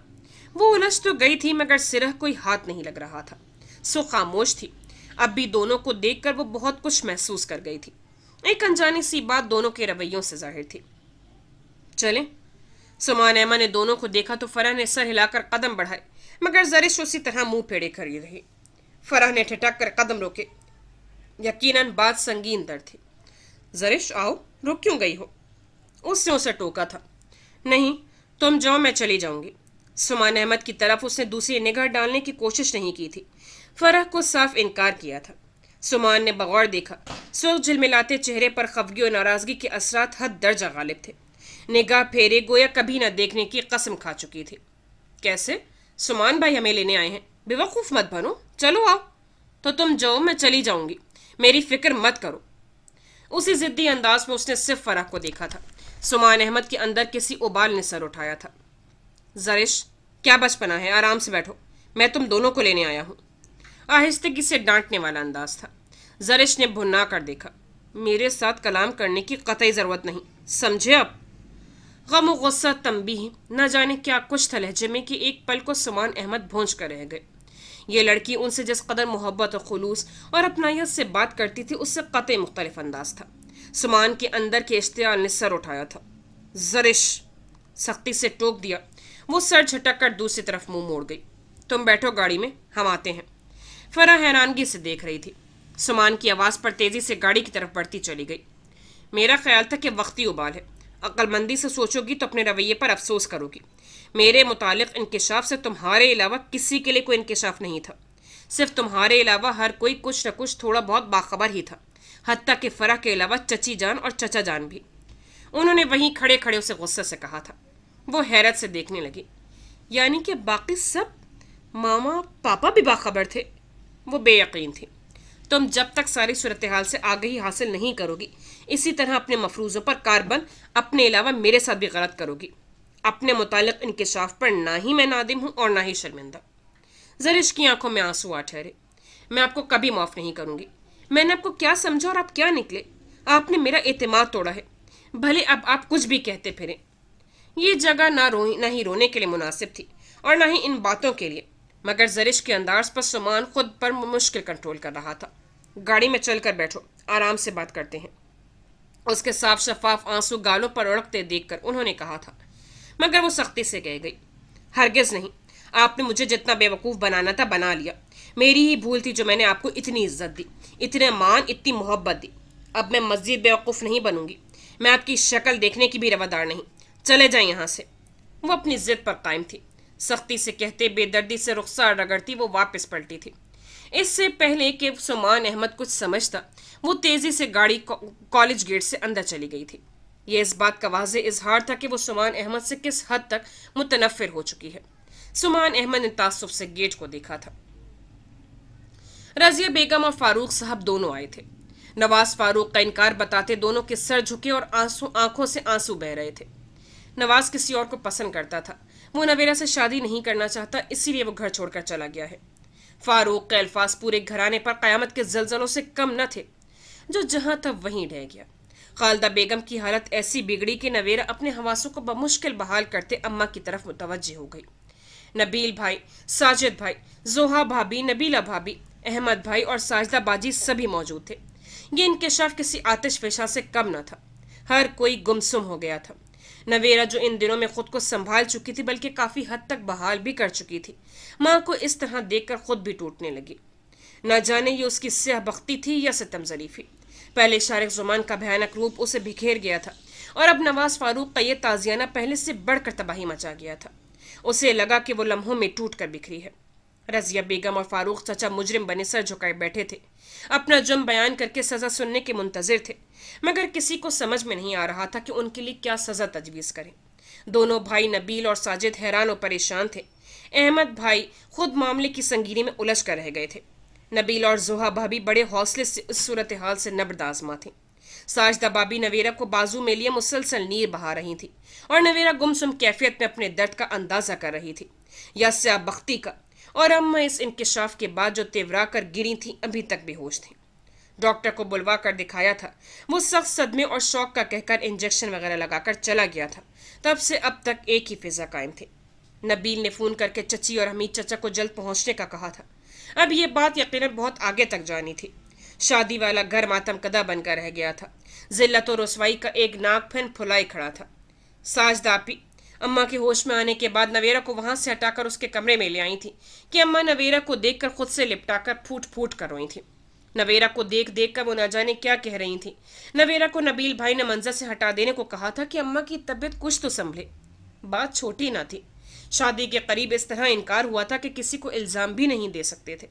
वो उलझ तो गई थी, मगर सिरह कोई हाथ नहीं लग रहा था। सो खामोश थी। अब भी दोनों को देखकर वो बहुत कुछ महसूस कर गई थी। एक अनजानी सी बात दोनों के रवैयों से जाहिर थी। चले। सुमान अहमद ने दोनों को देखा तो फराह ने सर हिलाकर कदम बढ़ाए, मगर जरिश उसी तरह मुंह फेड़े खड़ी रही। फराह ने ठिठक कर कदम रोके। यकीनन बात संगीन दर थी। जरिश आओ, रुक क्यों गई हो? उसने उसे टोका था। नहीं, तुम जाओ, मैं चली जाऊंगी। सुमान अहमद की तरफ उसने दूसरी निगाह डालने की कोशिश नहीं की थी। फराह को साफ इनकार किया था। सुमान ने बगौर देखा। सुर्ख झिलमिलाते चेहरे पर खफगी और नाराजगी के असरात हद दर्जा गालिब थे। निगाह फेरे गोया कभी न देखने की कसम खा चुकी थी। कैसे? सुमान भाई हमें लेने आए हैं, बेवकूफ़ मत बनो, चलो आओ। तो तुम जाओ, मैं चली जाऊंगी, मेरी फिक्र मत करो। उसी जिद्दी अंदाज में उसने सिर्फ फराह को देखा था। सुमान अहमद के अंदर किसी उबाल ने सर उठाया था। जरिश, क्या बचपना है, आराम से बैठो, मैं तुम दोनों को लेने आया हूँ। आहिस्तगी से डांटने वाला अंदाज था। जरिश ने भुन्ना कर देखा। मेरे साथ कलाम करने की कतई ज़रूरत नहीं, समझे? अब गम व गुस्सा तंबीह न जाने क्या कुछ था लहजे में कि एक पल को सुमान अहमद भौंच कर रह गए। ये लड़की उनसे जिस कदर मोहब्बत और खुलूस और अपनायत से बात करती थी, उससे कतई मुख्तलिफ अंदाज था। सुमान के अंदर के इश्तियाल ने सर उठाया था। जरिश, सख्ती से टोक दिया। वो सर झटक कर दूसरी तरफ मुंह मोड़ गई। तुम बैठो गाड़ी में, हम आते हैं। फराह हैरानगी से देख रही थी। सुमान की आवाज़ पर तेज़ी से गाड़ी की तरफ बढ़ती चली गई। मेरा ख्याल था कि वक्ती उबाल है, अक्लमंदी से सोचोगी तो अपने रवैये पर अफसोस करोगी। मेरे मुतालिक इंकिशाफ से तुम्हारे अलावा किसी के लिए कोई इंकिशाफ नहीं था। सिर्फ तुम्हारे अलावा हर कोई कुछ न कुछ थोड़ा बहुत बाखबर ही था, हत्ता कि फराह के अलावा चची जान और चचा जान भी। उन्होंने वहीं खड़े खड़े उसे गुस्से से कहा था। वो हैरत से देखने लगी। यानी कि बाकी सब? मामा पापा भी बाखबर थे? वो बेयकीन थी। तुम जब तक सारी सूरत हाल से आगाही हासिल नहीं करोगी, इसी तरह अपने मफरूज़ों पर कारबंद, अपने अलावा मेरे साथ भी गलत करोगी। अपने मुतालिक इंकिशाफ पर ना ही मैं नादिम हूँ और ना ही शर्मिंदा। जरिश की आंखों में आंसू आ ठहरे। मैं आपको कभी माफ़ नहीं करूँगी। मैंने आपको क्या समझा और आप क्या निकले? आपने मेरा एतमाद तोड़ा है। भले अब आप कुछ भी कहते फिरें। ये जगह ना ही रोने के लिए मुनासिब थी और ना ही इन बातों के लिए, मगर जरिश के अंदाज पर सुमान खुद पर मुश्किल कंट्रोल कर रहा था। गाड़ी में चलकर बैठो, आराम से बात करते हैं। उसके साफ शफाफ आंसू गालों पर उड़कते देखकर उन्होंने कहा था, मगर वो सख्ती से कह गई। हरगिज़ नहीं, आपने मुझे जितना बेवकूफ़ बनाना था बना लिया। मेरी ही भूल थी जो मैंने आपको इतनी इज्जत दी, इतने मान, इतनी मोहब्बत दी। अब मैं मज़ीद बेवकूफ़ नहीं बनूंगी। मैं आपकी शक्ल देखने की भी रवादार नहीं। चले जाएं यहाँ से। वो अपनी ज़िद पर कायम थी। सख्ती से कहते बेदर्दी से रुखसार रगड़ती वो वापस पलटी थी। इससे पहले कि सुमान अहमद कुछ समझता, वो तेज़ी से गाड़ी कॉलेज गेट से अंदर चली गई थी। ये इस बात का वाज़ेह इजहार था कि वो सुमान अहमद से किस हद तक मुतनफ़िर हो चुकी है। सुमान अहमद ने तासुफ से गेट को देखा था। रजिया बेगम और फारूक साहब दोनों आए थे। नवाज फारूक का इनकार बताते दोनों के सर झुके और आंखों से आंसू बह रहे थे। नवाज किसी और को पसंद करता था, वो नवेरा से शादी नहीं करना चाहता, इसीलिए वो घर छोड़कर चला गया है। फारूक के अल्फाज पूरे घराने पर कयामत के जलजलों से कम न थे। जो जहां था वहीं रह गया। खालदा बेगम की हालत ऐसी बिगड़ी कि नवेरा अपने हवासों को बमुश्किल बहाल करते अम्मा की तरफ मुतवज्जह हो गई। नबील भाई, साजिद भाई, जोहा भाभी, नबीला भाभी, अहमद भाई और साजदा बाजी सभी मौजूद थे। ये इंकशाफ किसी आतिश फेशा से कम न था। हर कोई गुमसुम हो गया था। नवेरा जो इन दिनों में खुद को संभाल चुकी थी बल्कि काफी हद तक बहाल भी कर चुकी थी, माँ को इस तरह देखकर खुद भी टूटने लगी। न जाने ये उसकी स्याह बख्ती थी या सितम ज़रीफी। पहले शारिक जुमान का भयानक रूप उसे बिखेर गया था और अब नवाज फारूक का ये ताजियाना पहले से बढ़कर तबाही मचा गया था। उसे लगा कि वो लम्हों में टूट कर बिखरी है। रजिया बेगम और फारूक चचा मुजरिम बने सर झुकाए बैठे थे, अपना जुर्म बयान करके सजा सुनने के मुंतजिर थे, मगर किसी को समझ में नहीं आ रहा था कि उनके लिए क्या सजा तजवीज़ करें। दोनों भाई नबील और साजिद हैरान और परेशान थे। अहमद भाई खुद मामले की संगीनी में उलझ कर रह गए थे। नबील और जोहा भाभी बड़े हौसले से इस सूरत हाल से नबरदाज़मा थी। साजदा भाभी नवेरा को बाजू में लिए मुसलसल नीर बहा रही थी और नवेरा गुमसुम कैफियत में अपने दर्द का अंदाजा कर रही थी या स्याह बख्ती का। और अम्मा इस इंकशाफ के बाद जो तेवरा कर गिरी थी अभी तक बेहोश थी। डॉक्टर को बुलवा कर दिखाया था, वो सख्त सदमे और शौक का कहकर इंजेक्शन वगैरह लगाकर चला गया था। तब से अब तक एक ही फिजा कायम थी। नबील ने फ़ोन करके चची और हमीद चचा को जल्द पहुंचने का कहा था। अब ये बात यकीनन बहुत आगे तक जानी थी। शादी वाला घर मातम कदा बनकर रह गया था। जिल्लत और रसवाई का एक नाक फिर फुलाई खड़ा था। साजदापी अम्मा के होश में आने के बाद नवेरा को वहां से हटाकर उसके कमरे में ले आई थी कि अम्मा नवेरा को देखकर खुद से लिपटाकर फूट फूट कर रोई थी। नवेरा को देख देख कर वो न जाने क्या कह रही थी। नवेरा को नबील भाई ने मंजर से हटा देने को कहा था कि अम्मा की तबीयत कुछ तो संभले। बात छोटी ना थी। शादी के करीब इस तरह इनकार हुआ था कि किसी को इल्ज़ाम भी नहीं दे सकते थे,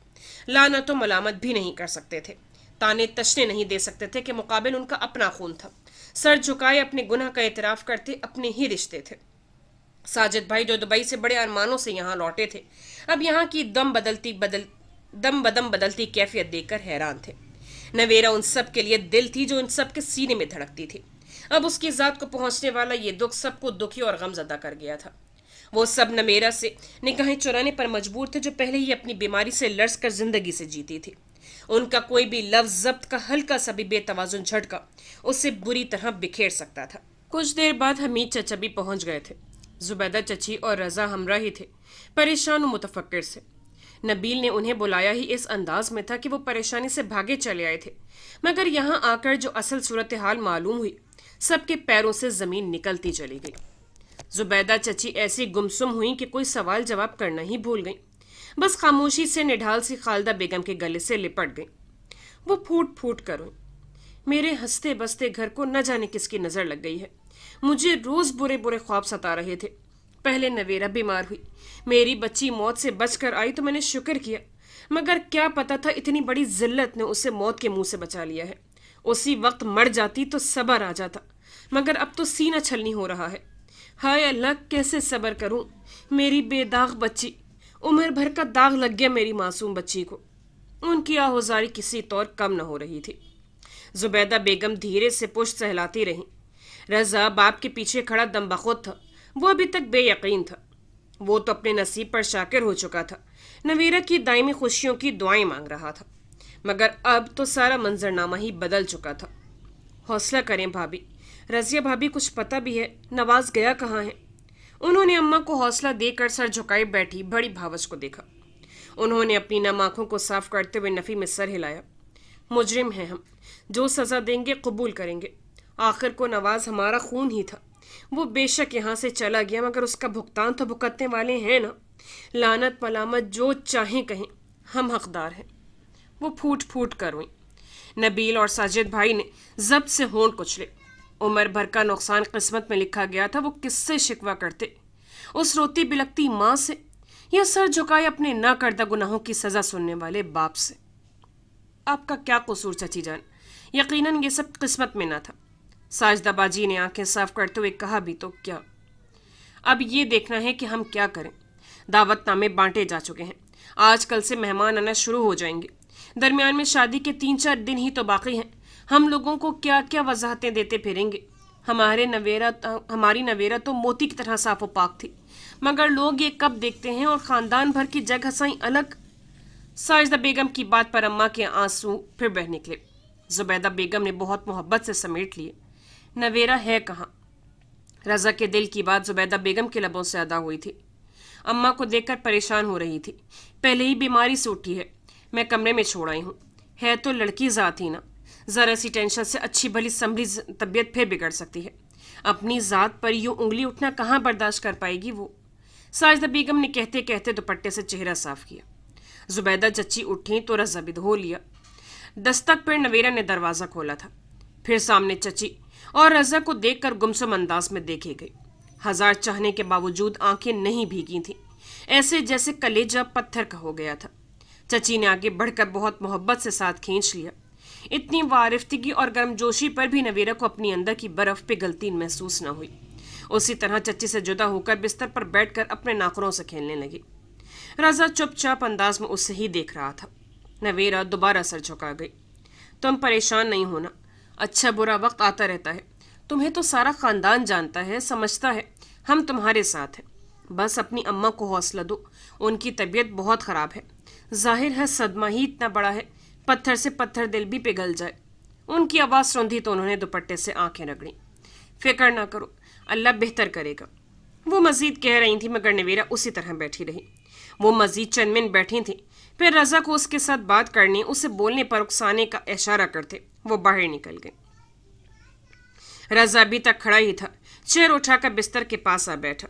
लानत तो मलामत भी नहीं कर सकते थे, ताने तशने नहीं दे सकते थे कि मुकाबिल उनका अपना खून था। सर झुकाए अपने गुनाह का एतराफ़ करते अपने ही रिश्ते थे। साजिद भाई जो दुबई से बड़े अरमानों से यहाँ लौटे थे, अब यहाँ की दम बदम बदलती कैफियत देखकर हैरान थे। नवेरा उन सब के लिए दिल थी जो उन सब के सीने में धड़कती थी। अब उसकी ज़ात को पहुँचने वाला ये दुख सबको दुखी और गमज़दा कर गया था। वो सब नवेरा से निगाहें चुराने पर मजबूर थे जो पहले ही अपनी बीमारी से लड़स कर जिंदगी से जीती थी। उनका कोई भी लफ्ज़ ज़ब्त का हल्का सा भी बेतवाज़ुन झटका उसे बुरी तरह बिखेर सकता था। कुछ देर बाद हमीद चचा भी पहुँच गए थे। जुबैदा चची और रज़ा हमरा ही थे, परेशान और मुतफक्किर से। नबील ने उन्हें बुलाया ही इस अंदाज में था कि वो परेशानी से भागे चले आए थे, मगर यहाँ आकर जो असल सूरत हाल मालूम हुई, सबके पैरों से ज़मीन निकलती चली गई। जुबैदा चची ऐसी गुमसुम हुई कि कोई सवाल जवाब करना ही भूल गई। बस खामोशी से निढाल सी खालदा बेगम के गले से लिपट गई। वो फूट फूट कर रोई। मेरे हंसते बसते घर को न जाने किसकी नज़र लग गई है। मुझे रोज़ बुरे बुरे ख्वाब सता रहे थे। पहले नवेरा बीमार हुई, मेरी बच्ची मौत से बचकर आई तो मैंने शुक्र किया, मगर क्या पता था इतनी बड़ी जिल्लत ने उसे मौत के मुंह से बचा लिया है। उसी वक्त मर जाती तो सब्र आ जाता, मगर अब तो सीना छलनी हो रहा है। हाय अल्लाह, कैसे सब्र करूं। मेरी बेदाग बच्ची, उम्र भर का दाग लग गया मेरी मासूम बच्ची को। उनकी आहोजारी किसी तौर कम न हो रही थी। जुबैदा बेगम धीरे से पुश्त सहलाती रही। रज़ा बाप के पीछे खड़ा दमबखुद था। वो अभी तक बेयकीन था। वो तो अपने नसीब पर शाकिर हो चुका था, नवीरा की दायमी खुशियों की दुआएं मांग रहा था, मगर अब तो सारा मंजरनामा ही बदल चुका था। हौसला करें भाभी। रज़िया भाभी कुछ पता भी है नवाज गया कहाँ है? उन्होंने अम्मा को हौसला देकर सर झुकाए बैठी बड़ी भावच को देखा। उन्होंने अपनी नम आंखों को साफ करते हुए नफ़ी में सर हिलाया। मुजरिम हैं हम, जो सज़ा देंगे कबूल करेंगे। आखिर को नवाज हमारा खून ही था। वो बेशक यहाँ से चला गया, मगर उसका भुगतान तो भुगतने वाले हैं ना। लानत मलामत जो चाहें कहें, हम हकदार हैं। वो फूट फूट कर रोईं। नबील और साजिद भाई ने जब्त से होंठ कुचले। उम्र भर का नुकसान किस्मत में लिखा गया था। वो किससे शिकवा करते? उस रोती बिलकती माँ से, या सर झुकाए अपने ना करदा गुनाहों की सज़ा सुनने वाले बाप से? आपका क्या कसूर चची जान, यकीनन ये सब किस्मत में ना था। साजदा बाजी ने आंखें साफ करते हुए कहा, भी तो क्या, अब ये देखना है कि हम क्या करें। दावत नामे बांटे जा चुके हैं। आज कल से मेहमान आना शुरू हो जाएंगे। दरमियान में शादी के 3-4 दिन ही तो बाकी हैं। हम लोगों को क्या क्या वजाहतें देते फिरेंगे। हमारी नवेरा तो मोती की तरह साफ व पाक थी, मगर लोग ये कब देखते हैं और ख़ानदान भर की जगह साई अलग। साजिदा बेगम की बात पर अम्मा के आंसू फिर बह निकले। जुबैदा बेगम ने बहुत मोहब्बत से समेट लिए, नवेरा है कहाँ? रज़ा के दिल की बात जुबैदा बेगम के लबों से अदा हुई थी। अम्मा को देखकर परेशान हो रही थी। पहले ही बीमारी से उठी है, मैं कमरे में छोड़ आई हूँ। है तो लड़की ज़ात ही ना, ज़रा सी टेंशन से अच्छी भली संभली तबीयत फिर बिगड़ सकती है। अपनी ज़ात पर यूँ उंगली उठना कहाँ बर्दाश्त कर पाएगी वो। साजिदा बेगम ने कहते कहते दुपट्टे से चेहरा साफ किया। जुबैदा चच्ची उठी तो रज़ा भी धो लिया। दस्तक पर नवेरा ने दरवाज़ा खोला था। फिर सामने चची और रज़ा को देखकर गुमसुम अंदाज में देखे गई। हजार चाहने के बावजूद आंखें नहीं भीगी थीं, ऐसे जैसे कलेजा पत्थर का हो गया था। चची ने आगे बढ़कर बहुत मोहब्बत से साथ खींच लिया। इतनी वारिफ्तगी और गर्मजोशी पर भी नवेरा को अपनी अंदर की बर्फ पिघलती महसूस न हुई। उसी तरह चच्ची से जुदा होकर बिस्तर पर बैठकर अपने नाखूनों से खेलने लगी। रज़ा चुपचाप अंदाज में उसे ही देख रहा था। नवेरा दोबारा सर झुका गई। तुम परेशान नहीं होना, अच्छा बुरा वक्त आता रहता है। तुम्हें तो सारा ख़ानदान जानता है, समझता है। हम तुम्हारे साथ हैं। बस अपनी अम्मा को हौसला दो, उनकी तबीयत बहुत ख़राब है। जाहिर है सदमा ही इतना बड़ा है, पत्थर से पत्थर दिल भी पिघल जाए। उनकी आवाज़ सुनती तो उन्होंने दुपट्टे से आंखें रगड़ी। फिक्र ना करो, अल्लाह बेहतर करेगा। वो मज़ीद कह रही थी, मगर नवेरा उसी तरह बैठी रही। वो मज़ीद चंद मिनट बैठी थी, फिर रज़ा को उसके साथ बात करने, उसे बोलने पर उकसाने का इशारा करते वो बाहर निकल गए। रज़ा अभी तक खड़ा ही था। चेयर उठाकर बिस्तर के पास आ बैठा।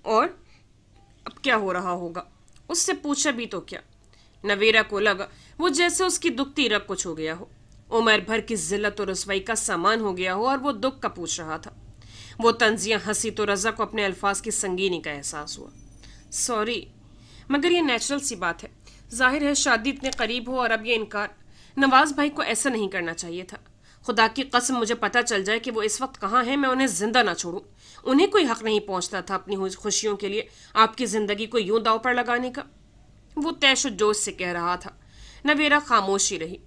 और अब क्या हो रहा होगा, उससे पूछा भी तो क्या। नवेरा को लगा वो जैसे उसकी दुखती रग कुछ हो गया हो, उम्र भर की जिल्लत और रुसवाई का सामान हो गया हो, और वो दुख का पूछ रहा था। वो तंजियां हंसी तो रज़ा को अपने अल्फाज की संगीनी का एहसास हुआ। सॉरी, मगर ये नेचुरल सी बात है। जाहिर है शादी इतने करीब हो और अब ये इनकार। नवाज भाई को ऐसा नहीं करना चाहिए था। खुदा की कसम, मुझे पता चल जाए कि वो इस वक्त कहाँ हैं, मैं उन्हें जिंदा ना छोड़ूं। उन्हें कोई हक नहीं पहुंचता था अपनी खुशियों के लिए आपकी ज़िंदगी को यूं दाव पर लगाने का। वो तैश जोश से कह रहा था। नवेरा खामोश ही रही।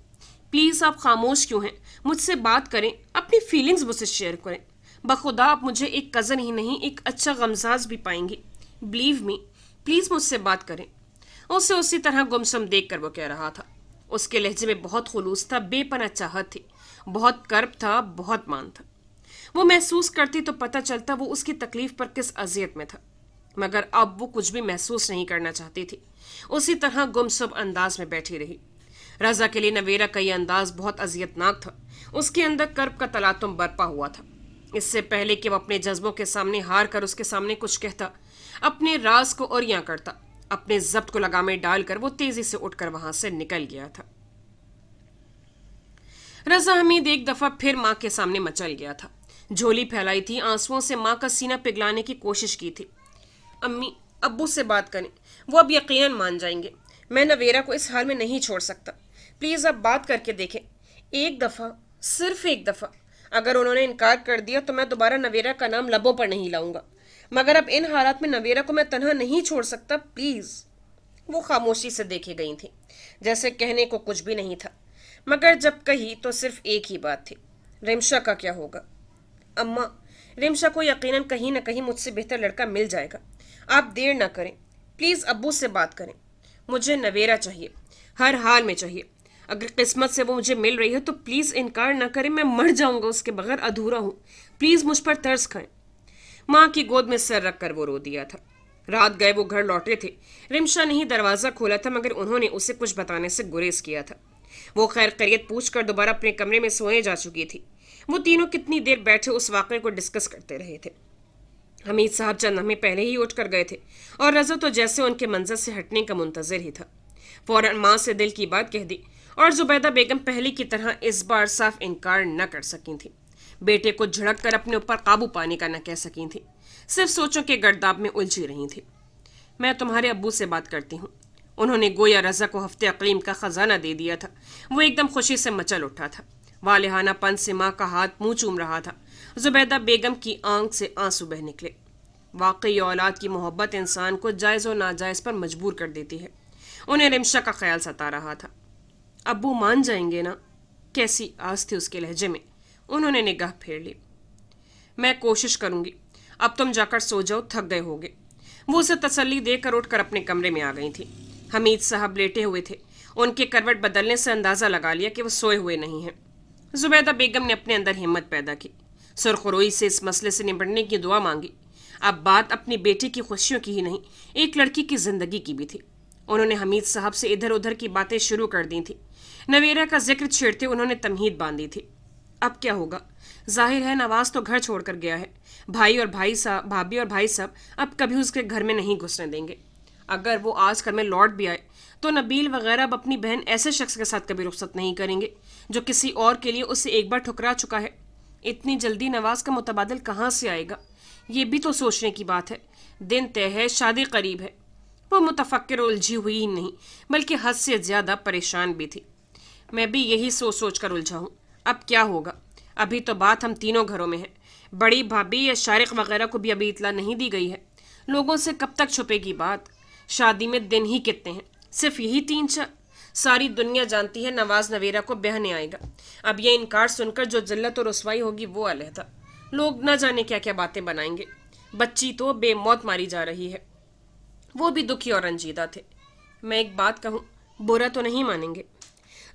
प्लीज़ आप खामोश क्यों हैं? मुझसे बात करें, अपनी फीलिंग्स मुझसे शेयर करें। बखुदा आप मुझे एक कज़न ही नहीं, एक अच्छा गमसाज भी पाएंगी। बिलीव मी, प्लीज़ मुझसे बात करें। उसे उसी तरह गुमसुम देख कर वो कह रहा था। उसके लहजे में बहुत खुलूस था, बेपनाह चाहत थी, बहुत कर्ब था, बहुत मान था। वो महसूस करती तो पता चलता वो उसकी तकलीफ पर किस अजियत में था, मगर अब वो कुछ भी महसूस नहीं करना चाहती थी। उसी तरह गुमसुम अंदाज में बैठी रही। रज़ा के लिए नवेरा का यह अंदाज बहुत अजियतनाक था। उसके अंदर कर्ब का तलातुम बरपा हुआ था। इससे पहले कि वो अपने जज्बों के सामने हार कर उसके सामने कुछ कहता, अपने राज को ओरियां करता, अपने जब्त को लगामे डालकर वो तेजी से उठकर वहां से निकल गया था। रज़ा हमीद एक दफा फिर माँ के सामने मचल गया था। झोली फैलाई थी, आंसुओं से माँ का सीना पिघलाने की कोशिश की थी। अम्मी, अब्बू से बात करें, वो अब यकीनन मान जाएंगे। मैं नवेरा को इस हाल में नहीं छोड़ सकता। प्लीज़ अब बात करके देखें, एक दफ़ा, सिर्फ एक दफ़ा। अगर उन्होंने इनकार कर दिया तो मैं दोबारा नवेरा का नाम लबों पर नहीं लाऊंगा, मगर अब इन हालात में नवेरा को मैं तन्हा नहीं छोड़ सकता। प्लीज़। वो खामोशी से देखे गई थी, जैसे कहने को कुछ भी नहीं था, मगर जब कही तो सिर्फ एक ही बात थी, रिमशा का क्या होगा? अम्मा, रिमशा को यकीनन कहीं ना कहीं मुझसे बेहतर लड़का मिल जाएगा। आप देर ना करें, प्लीज़ अब्बू से बात करें। मुझे नवेरा चाहिए, हर हाल में चाहिए। अगर किस्मत से वो मुझे मिल रही है तो प्लीज़ इनकार ना करें, मैं मर जाऊंगा उसके बगैर, अधूरा हूँ। प्लीज़ मुझ पर तरस खाएं। माँ की गोद में सर रख कर वो रो दिया था। रात गए वो घर लौटे थे। रिमशा ने ही दरवाज़ा खोला था, मगर उन्होंने उसे कुछ बताने से गुरेज किया था। वो खैर खैरियत पूछ कर दोबारा अपने कमरे में सोए जा चुकी थी। वो तीनों कितनी देर बैठे उस वाक़े को डिस्कस करते रहे थे। हमीद साहब चंद लम्हे पहले ही उठ कर गए थे, और रज़ा तो जैसे उनके मंजर से हटने का मुंतज़िर ही था। फौरन माँ से दिल की बात कह दी, और जुबैदा बेगम पहले की तरह इस बार साफ इनकार न कर सकी थी। बेटे को झड़क कर अपने ऊपर काबू पाने का न कह सकी थी, सिर्फ सोचों के गर्दाब में उलझी रही थी। मैं तुम्हारे अब्बू से बात करती हूँ। उन्होंने गोया रज़ा को हफ्ते अक़लीम का ख़जाना दे दिया था। वो एकदम खुशी से मचल उठा था। वालिहाना पन से माँ का हाथ मुँह चूम रहा था। जुबैदा बेगम की आंख से आंसू बह निकले। واقعی اولاد کی محبت انسان کو جائز و ناجائز پر مجبور کر دیتی ہے۔ انہیں رمشا کا خیال ستا رہا تھا۔ ابو مان جائیں گے نا؟ کیسی آس تھی اس کے لہجے میں۔ انہوں نے نگاہ پھیر لی۔ میں کوشش کروں گی، اب تم جا کر سو جاؤ، تھک گئے ہوگے۔ وہ اسے تسلی دے کر اٹھ کر اپنے کمرے میں آ گئی تھی۔ حمید صاحب لیٹے ہوئے تھے۔ ان کے کروٹ بدلنے سے اندازہ لگا لیا کہ وہ سوئے ہوئے نہیں ہیں۔ زبیدہ بیگم نے اپنے اندر ہمت پیدا کی، سرخروئی سے اس مسئلے سے نمٹنے کی دعا مانگی۔ اب بات اپنی بیٹی کی خوشیوں کی ہی نہیں، ایک لڑکی کی زندگی کی بھی تھی۔ انہوں نے حمید صاحب سے ادھر ادھر کی باتیں شروع کر دی تھیں۔ نویرہ کا ذکر چھیڑتے انہوں نے تمہید باندھی تھی۔ اب کیا ہوگا؟ ظاہر ہے نواز تو گھر چھوڑ کر گیا ہے۔ بھابھی اور بھائی صاحب اب کبھی اس کے گھر میں نہیں گھسنے دیں گے۔ اگر وہ آج کل میں لوٹ بھی آئے تو نبیل وغیرہ اب اپنی بہن ایسے شخص کے ساتھ کبھی رخصت نہیں کریں گے جو کسی اور کے لیے اسے ایک بار ٹھکرا چکا ہے۔ اتنی جلدی نواز کا متبادل کہاں سے آئے گا؟ یہ بھی تو سوچنے کی بات ہے۔ دن طے ہے، شادی قریب ہے۔ وہ متفکر اور الجھی ہوئی ہی نہیں بلکہ حد سے زیادہ پریشان بھی تھی۔ میں بھی یہی سوچ سوچ کر الجھا ہوں، اب کیا ہوگا؟ ابھی تو بات ہم تینوں گھروں میں ہے، بڑی بھابھی یا شارق وغیرہ کو بھی ابھی اطلاع نہیں دی گئی ہے۔ لوگوں سے کب تک چھپے گی بات؟ شادی میں دن ہی کتنے ہیں؟ صرف یہی 3-4۔ ساری دنیا جانتی ہے نواز نویرہ کو بہنے آئے گا۔ اب یہ انکار سن کر جو ذلت اور رسوائی ہوگی وہ علیحدہ۔ لوگ نہ جانے کیا کیا باتیں بنائیں گے۔ بچی تو بے موت ماری جا رہی ہے۔ وہ بھی دکھی اور رنجیدہ تھے۔ میں ایک بات کہوں، برا تو نہیں مانیں گے؟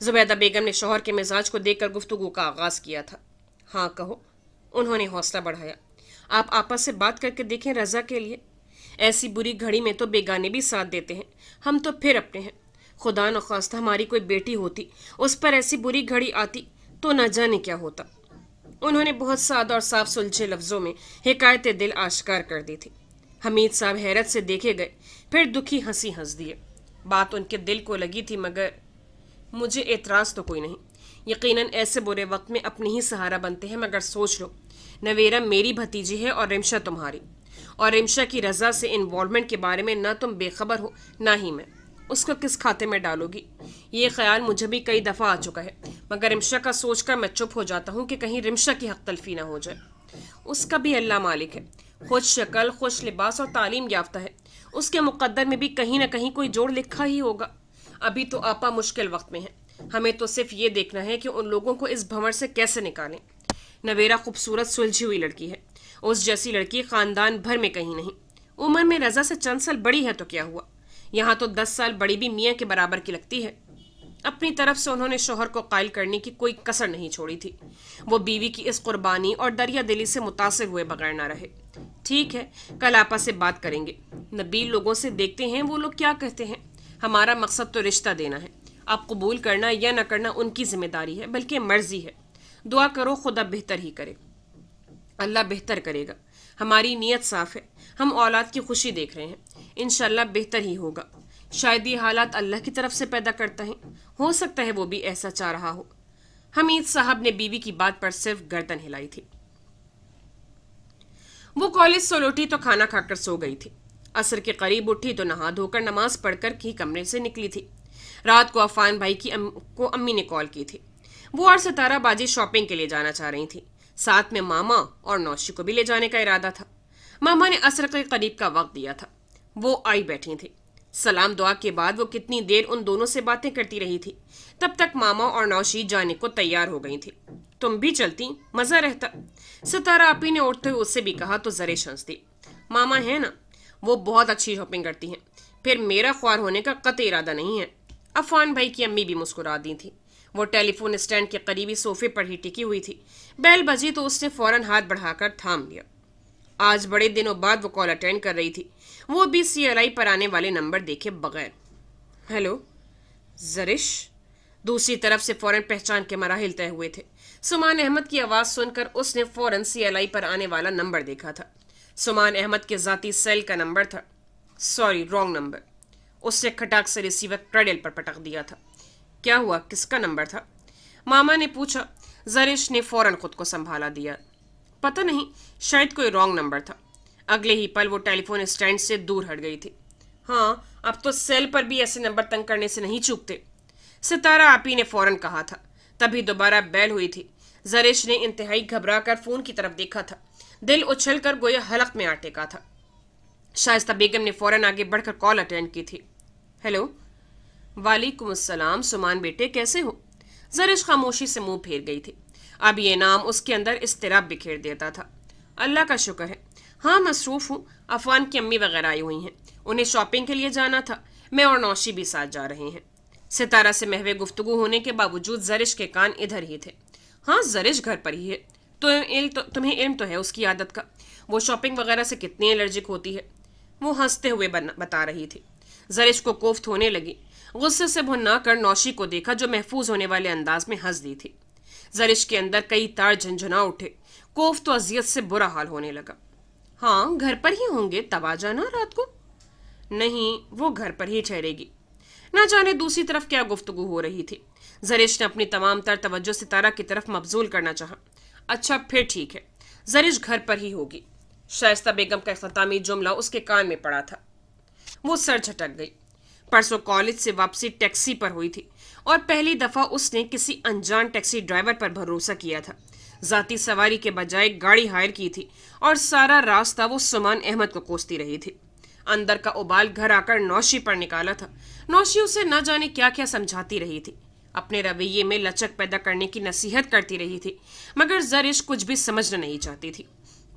زبیدہ بیگم نے شوہر کے مزاج کو دیکھ کر گفتگو کا آغاز کیا تھا۔ ہاں کہو۔ انہوں نے حوصلہ بڑھایا۔ آپ آپس سے بات کر کے دیکھیں رضا کے لیے۔ ایسی بری گھڑی میں تو بیگانے بھی ساتھ دیتے ہیں، ہم تو پھر اپنے ہیں۔ خدا نخواستہ ہماری کوئی بیٹی ہوتی، اس پر ایسی بری گھڑی آتی تو نہ جانے کیا ہوتا۔ انہوں نے بہت سادہ اور صاف سلجھے لفظوں میں حکایت دل آشکار کر دی تھی۔ حمید صاحب حیرت سے دیکھے گئے، پھر دکھی ہنسی ہنس دیے۔ بات ان کے دل کو لگی تھی، مگر مجھے اعتراض تو کوئی نہیں۔ یقیناً ایسے برے وقت میں اپنی ہی سہارا بنتے ہیں، مگر سوچ لو، نویرہ میری بھتیجی ہے اور رمشا تمہاری، اور رمشا کی رضا سے انوالومنٹ کے بارے میں نہ تم بے خبر ہو نہ ہی میں۔ اس کو کس کھاتے میں ڈالو گی؟ یہ خیال مجھے بھی کئی دفعہ آ چکا ہے، مگر رمشا کا سوچ کر میں چپ ہو جاتا ہوں کہ کہیں رمشا کی حق تلفی نہ ہو جائے۔ اس کا بھی اللہ مالک ہے، خوش شکل، خوش لباس اور تعلیم یافتہ ہے۔ اس کے مقدر میں بھی کہیں نہ کہیں کوئی جوڑ لکھا ہی ہوگا۔ ابھی تو آپا مشکل وقت میں ہے، ہمیں تو صرف یہ دیکھنا ہے کہ ان لوگوں کو اس بھنور سے کیسے نکالیں۔ نویرہ خوبصورت سلجھی ہوئی لڑکی ہے، اس جیسی لڑکی خاندان بھر میں کہیں نہیں۔ عمر میں رضا سے چند سال بڑی ہے تو کیا ہوا، یہاں تو 10 سال بڑی بھی میاں کے برابر کی لگتی ہے۔ اپنی طرف سے انہوں نے شوہر کو قائل کرنے کی کوئی کسر نہیں چھوڑی تھی۔ وہ بیوی کی اس قربانی اور دریا دلی سے متاثر ہوئے بغیر نہ رہے۔ ٹھیک ہے، کل آپا سے بات کریں گے۔ نبیل لوگوں سے دیکھتے ہیں وہ لوگ کیا کہتے ہیں۔ ہمارا مقصد تو رشتہ دینا ہے، اب قبول کرنا یا نہ کرنا ان کی ذمہ داری ہے، بلکہ مرضی ہے۔ دعا کرو خدا بہتر ہی کرے۔ اللہ بہتر کرے گا، ہماری نیت صاف ہے، ہم اولاد کی خوشی دیکھ رہے ہیں، انشاءاللہ بہتر ہی ہوگا۔ شاید یہ حالات اللہ کی طرف سے پیدا کرتا ہے، ہو سکتا ہے وہ بھی ایسا چاہ رہا ہو۔ حمید صاحب نے بیوی کی بات پر صرف گردن ہلائی تھی۔ وہ کالج سے لوٹی تو کھانا کھا کر سو گئی تھی۔ عصر کے قریب اٹھی تو نہا دھو کر نماز پڑھ کر ہی کمرے سے نکلی تھی۔ رات کو عفان بھائی کو امی نے کال کی تھی۔ وہ اور ستارہ باجی شاپنگ کے لیے جانا چاہ رہی تھی، ساتھ میں ماما اور نوشی کو بھی لے جانے کا ارادہ تھا۔ ماما نے عصر کے قریب کا وقت دیا تھا، وہ آئی بیٹھی تھی۔ سلام دعا کے بعد وہ کتنی دیر ان دونوں سے باتیں کرتی رہی تھی۔ تب تک ماما اور نوشی جانے کو تیار ہو گئی تھی۔ تم بھی چلتی، مزہ رہتا۔ ستارہ آپی نے اٹھتے ہوئے اس سے بھی کہا تو زرے ہنس دی۔ ماما ہے نا، وہ بہت اچھی شاپنگ کرتی ہیں، پھر میرا خوار ہونے کا قطعی ارادہ نہیں ہے۔ عفان بھائی کی امی بھی مسکرا دی تھی۔ وہ ٹیلی فون اسٹینڈ کے قریبی صوفے پر ہی ٹکی ہوئی تھی۔ بیل بجی تو اس نے فوراً ہاتھ بڑھا کر تھام لیا۔ آج بڑے دنوں بعد وہ کال اٹینڈ کر رہی تھی، وہ بھی CLI پر آنے والے نمبر دیکھے بغیر۔ ہیلو زرش؟ دوسری طرف سے فوراً پہچان کے مراحل طے ہوئے تھے۔ سمان احمد کی آواز سن کر اس نے فوراً CLI پر آنے والا نمبر دیکھا تھا۔ سمان احمد کے ذاتی سیل کا نمبر تھا۔ Sorry, wrong number. اس نے کھٹاک سے ریسیور کریڈل پر پٹک دیا تھا۔ کیا ہوا، کس کا نمبر تھا؟ ماما نے پوچھا۔ زرش نے فوراً خود کو سنبھالا دیا۔ پتہ نہیں، شاید کوئی رانگ نمبر تھا۔ اگلے ہی پل وہ ٹیلی فون اسٹینڈ سے دور ہٹ گئی تھی۔ ہاں، اب تو سیل پر بھی ایسے نمبر تنگ کرنے سے نہیں چوکتے، ستارہ آپی نے فوراً کہا تھا۔ تبھی دوبارہ بیل ہوئی تھی۔ زرش نے انتہائی گھبرا کر فون کی طرف دیکھا تھا، دل اچھل کر گویا حلق میں آ ٹکا تھا۔ शाइस्ता बेगम ने फौरन आगे बढ़कर कॉल अटेंड की थी। हेलो। वालेकुम अस्सलाम सुमान बेटे, कैसे हो? जरिश खामोशी से मुंह फेर गई थी। अब ये नाम उसके अंदर इस्तिराब बिखेर देता था। अल्लाह का शुक्र है, हाँ मसरूफ हूँ। अफवान की अम्मी वगैरह आई हुई हैं, उन्हें शॉपिंग के लिए जाना था। मैं और नौशी भी साथ जा रहे हैं। सितारा से महवे गुफ्तगू होने के बावजूद जरिश के कान इधर ही थे। हाँ, जरिश घर पर ही है। तुम्हें इल्म तो है उसकी आदत का। वो शॉपिंग वगैरह से कितनी एलर्जिक होती है, वो हंसते हुए बता रही थी। जरिश को कोफ्त होने लगी। गुस्से से भुना कर नौशी को देखा जो महफूज होने वाले अंदाज में हंस दी थी। जरिश के अंदर कई तार झंझना उठे। कोफ्त तो अजियत से बुरा हाल होने लगा। हाँ, घर पर ही होंगे, तब आ जाना रात को। नहीं, वो घर पर ही ठहरेगी। न जाने दूसरी तरफ क्या गुफ्तगू हो रही थी। जरिश ने अपनी तमाम तर तवज्जो सितारा की तरफ मबजूल करना चाहा। अच्छा फिर ठीक है, जरिश घर पर ही होगी। शाइस्ता बेगम का इख्तितामी जुमला उसके कान में पड़ा था। वो सर झटक गई। परसों कॉलेज से वापसी टैक्सी पर हुई थी और पहली दफा उसने किसी अनजान टैक्सी ड्राइवर पर भरोसा किया था। जाती सवारी के बजाय गाड़ी हायर की थी और सारा रास्ता वो सुमान अहमद को कोसती रही थी। अंदर का उबाल घर आकर नौशी पर निकाला था। नौशी उसे न जाने क्या क्या समझाती रही थी, अपने रवैये में लचक पैदा करने की नसीहत करती रही थी, मगर जरिश कुछ भी समझना नहीं चाहती थी।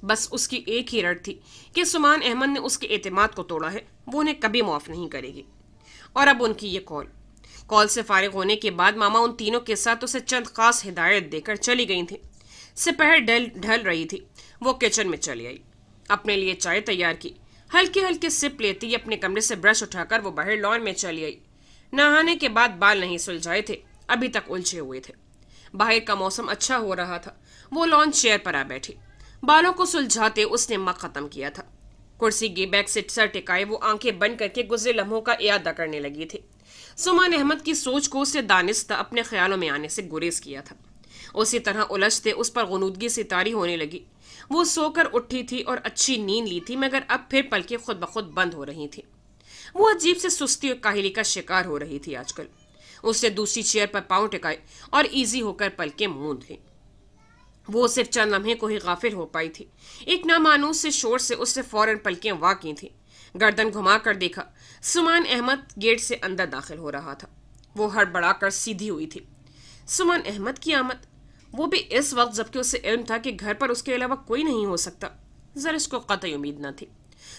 बस उसकी एक ही रट थी कि सुमान अहमद ने उसके एतमाद को तोड़ा है, वो उन्हें कभी माफ नहीं करेगी। और अब उनकी ये कॉल से फारिग होने के बाद मामा उन तीनों के साथ उसे चंद खास हिदायत देकर चली गई थी। दोपहर ढल रही थी। वो किचन में चली आई, अपने लिए चाय तैयार की। हल्के हल्के सिप लेती अपने कमरे से ब्रश उठाकर वो बाहर लॉन में चली आई। नहाने के बाद बाल नहीं सुलझाए थे, अभी तक उलझे हुए थे। बाहर का मौसम अच्छा हो रहा था। वो लॉन चेयर पर आ बैठी। बालों को सुलझाते उसने मग खत्म किया था। कुर्सी के बैक से सर टिकाए वो आंखें बंद करके गुजरे लम्हों का इयादा करने लगी थी। सुमान अहमद की सोच को उसने दानिस्ता अपने ख्यालों में आने से गुरेज किया था। उसी तरह उलझते उस पर गुनूदगी से तारी होने लगी। वो सोकर उठी थी और अच्छी नींद ली थी, मगर अब फिर पलकें खुद ब खुद बंद हो रही थी। वो अजीब से सुस्ती और काहिली का शिकार हो रही थी आजकल। उसने दूसरी चेयर पर पांव टिकाए और इजी होकर पलकें मूंद ली। वो सिर्फ चंद लम्हे को ही गाफिल हो पाई थी। एक नामानूस से शोर से उसने फौरन पलकें वाह की थी। गर्दन घुमा कर देखा, सुमान अहमद गेट से अंदर दाखिल हो रहा था। वो हड़बड़ाकर सीधी हुई थी। सुमान अहमद की आमद, वो भी इस वक्त जबकि उसे इल्म था कि घर पर उसके अलावा कोई नहीं हो सकता। जरिश को कतई उम्मीद न थी।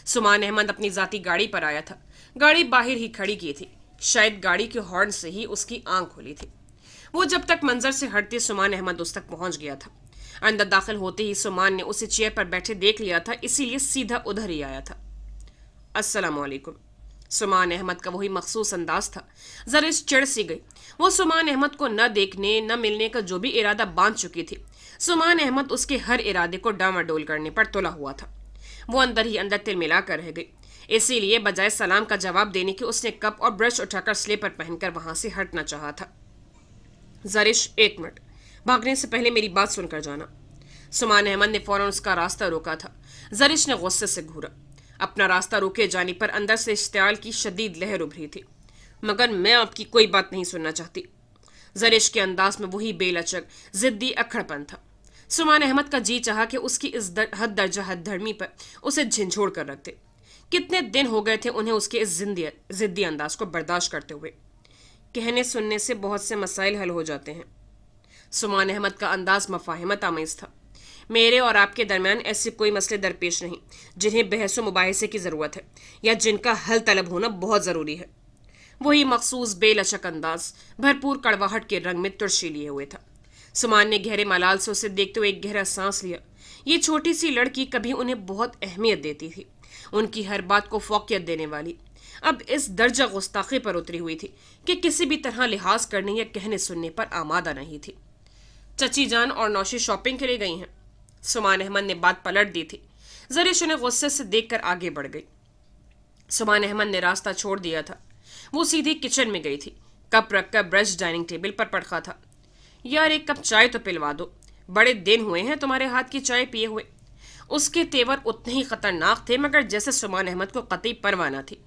सुमान अहमद अपनी जाती गाड़ी पर आया था। गाड़ी बाहर ही खड़ी की थी। शायद गाड़ी के हॉर्न से ही उसकी आंख खुली थी। वो जब तक मंजर से हटते सुमान अहमद उस तक पहुंच गया था। अंदर दाखिल होते ही सुमान ने उसे चेयर पर बैठे देख लिया था, इसीलिए सीधा उधर ही आया था। अस्सलामुअलैकुम। सुमान अहमद का वही मखसूस अंदाज था। जरिश चिढ़ सी गई। वो सुमान अहमद को न देखने न मिलने का जो भी इरादा बांध चुकी थी, सुमान अहमद उसके हर इरादे को डामाडोल करने पर तुला हुआ था। वो अंदर ही अंदर तिल मिला कर रह गई। इसीलिए बजाय सलाम का जवाब देने के उसने कप और ब्रश उठाकर स्लीपर पहनकर वहां से हटना चाहा था। जरिश, एक मिनट, भागने से पहले मेरी बात सुनकर जाना। सुमान अहमद ने फौरन उसका रास्ता रोका था। जरिश ने गुस्से से घूरा। अपना रास्ता रोके जाने पर अंदर से इश्तियाल की शदीद लहर उभरी थी। मगर मैं आपकी कोई बात नहीं सुनना चाहती। जरिश के अंदाज में वही बेलचक जिद्दी अखड़पन था। सुमान अहमद का जी चाहा कि उसकी इस हद दर्जा हद धर्मी पर उसे झिझोड़ कर रखते। कितने दिन हो गए थे उन्हें उसके इस जिद्दी अंदाज को बर्दाश्त करते हुए। कहने सुनने से बहुत से मसाइल हल हो जाते हैं। सुमान अहमद का अंदाज मफाहिमत आमेज था। मेरे और आपके दरमियान ऐसे कोई मसले दरपेश नहीं जिन्हें बहस व मुबाहिसे की ज़रूरत है या जिनका हल तलब होना बहुत ज़रूरी है। वही मखसूस बेलचक अंदाज भरपूर कड़वाहट के रंग में तुर्शी लिए हुए था। सुमान ने गहरे मलाल से उसे देखते हुए एक गहरा सांस लिया। ये छोटी सी लड़की कभी उन्हें बहुत अहमियत देती थी, उनकी हर बात को फौकियत देने वाली, अब इस दर्जा गुस्ताखी पर उतरी हुई थी कि किसी भी तरह लिहाज करने या कहने सुनने पर आमादा नहीं थी। चची जान और नौशी शॉपिंग के लिए गई हैं। सुमान अहमद ने बात पलट दी थी। जरिश उन्हें गुस्से से देखकर आगे बढ़ गई। सुमान अहमद ने रास्ता छोड़ दिया था। वो सीधी किचन में गई थी। कप रखकर ब्रश डाइनिंग टेबल पर पड़खा था। यार, एक कप चाय तो पिलवा दो, बड़े दिन हुए हैं तुम्हारे हाथ की चाय पिए हुए। उसके तेवर उतने ही खतरनाक थे मगर जैसे सुमान अहमद को कतई परवाह न थी।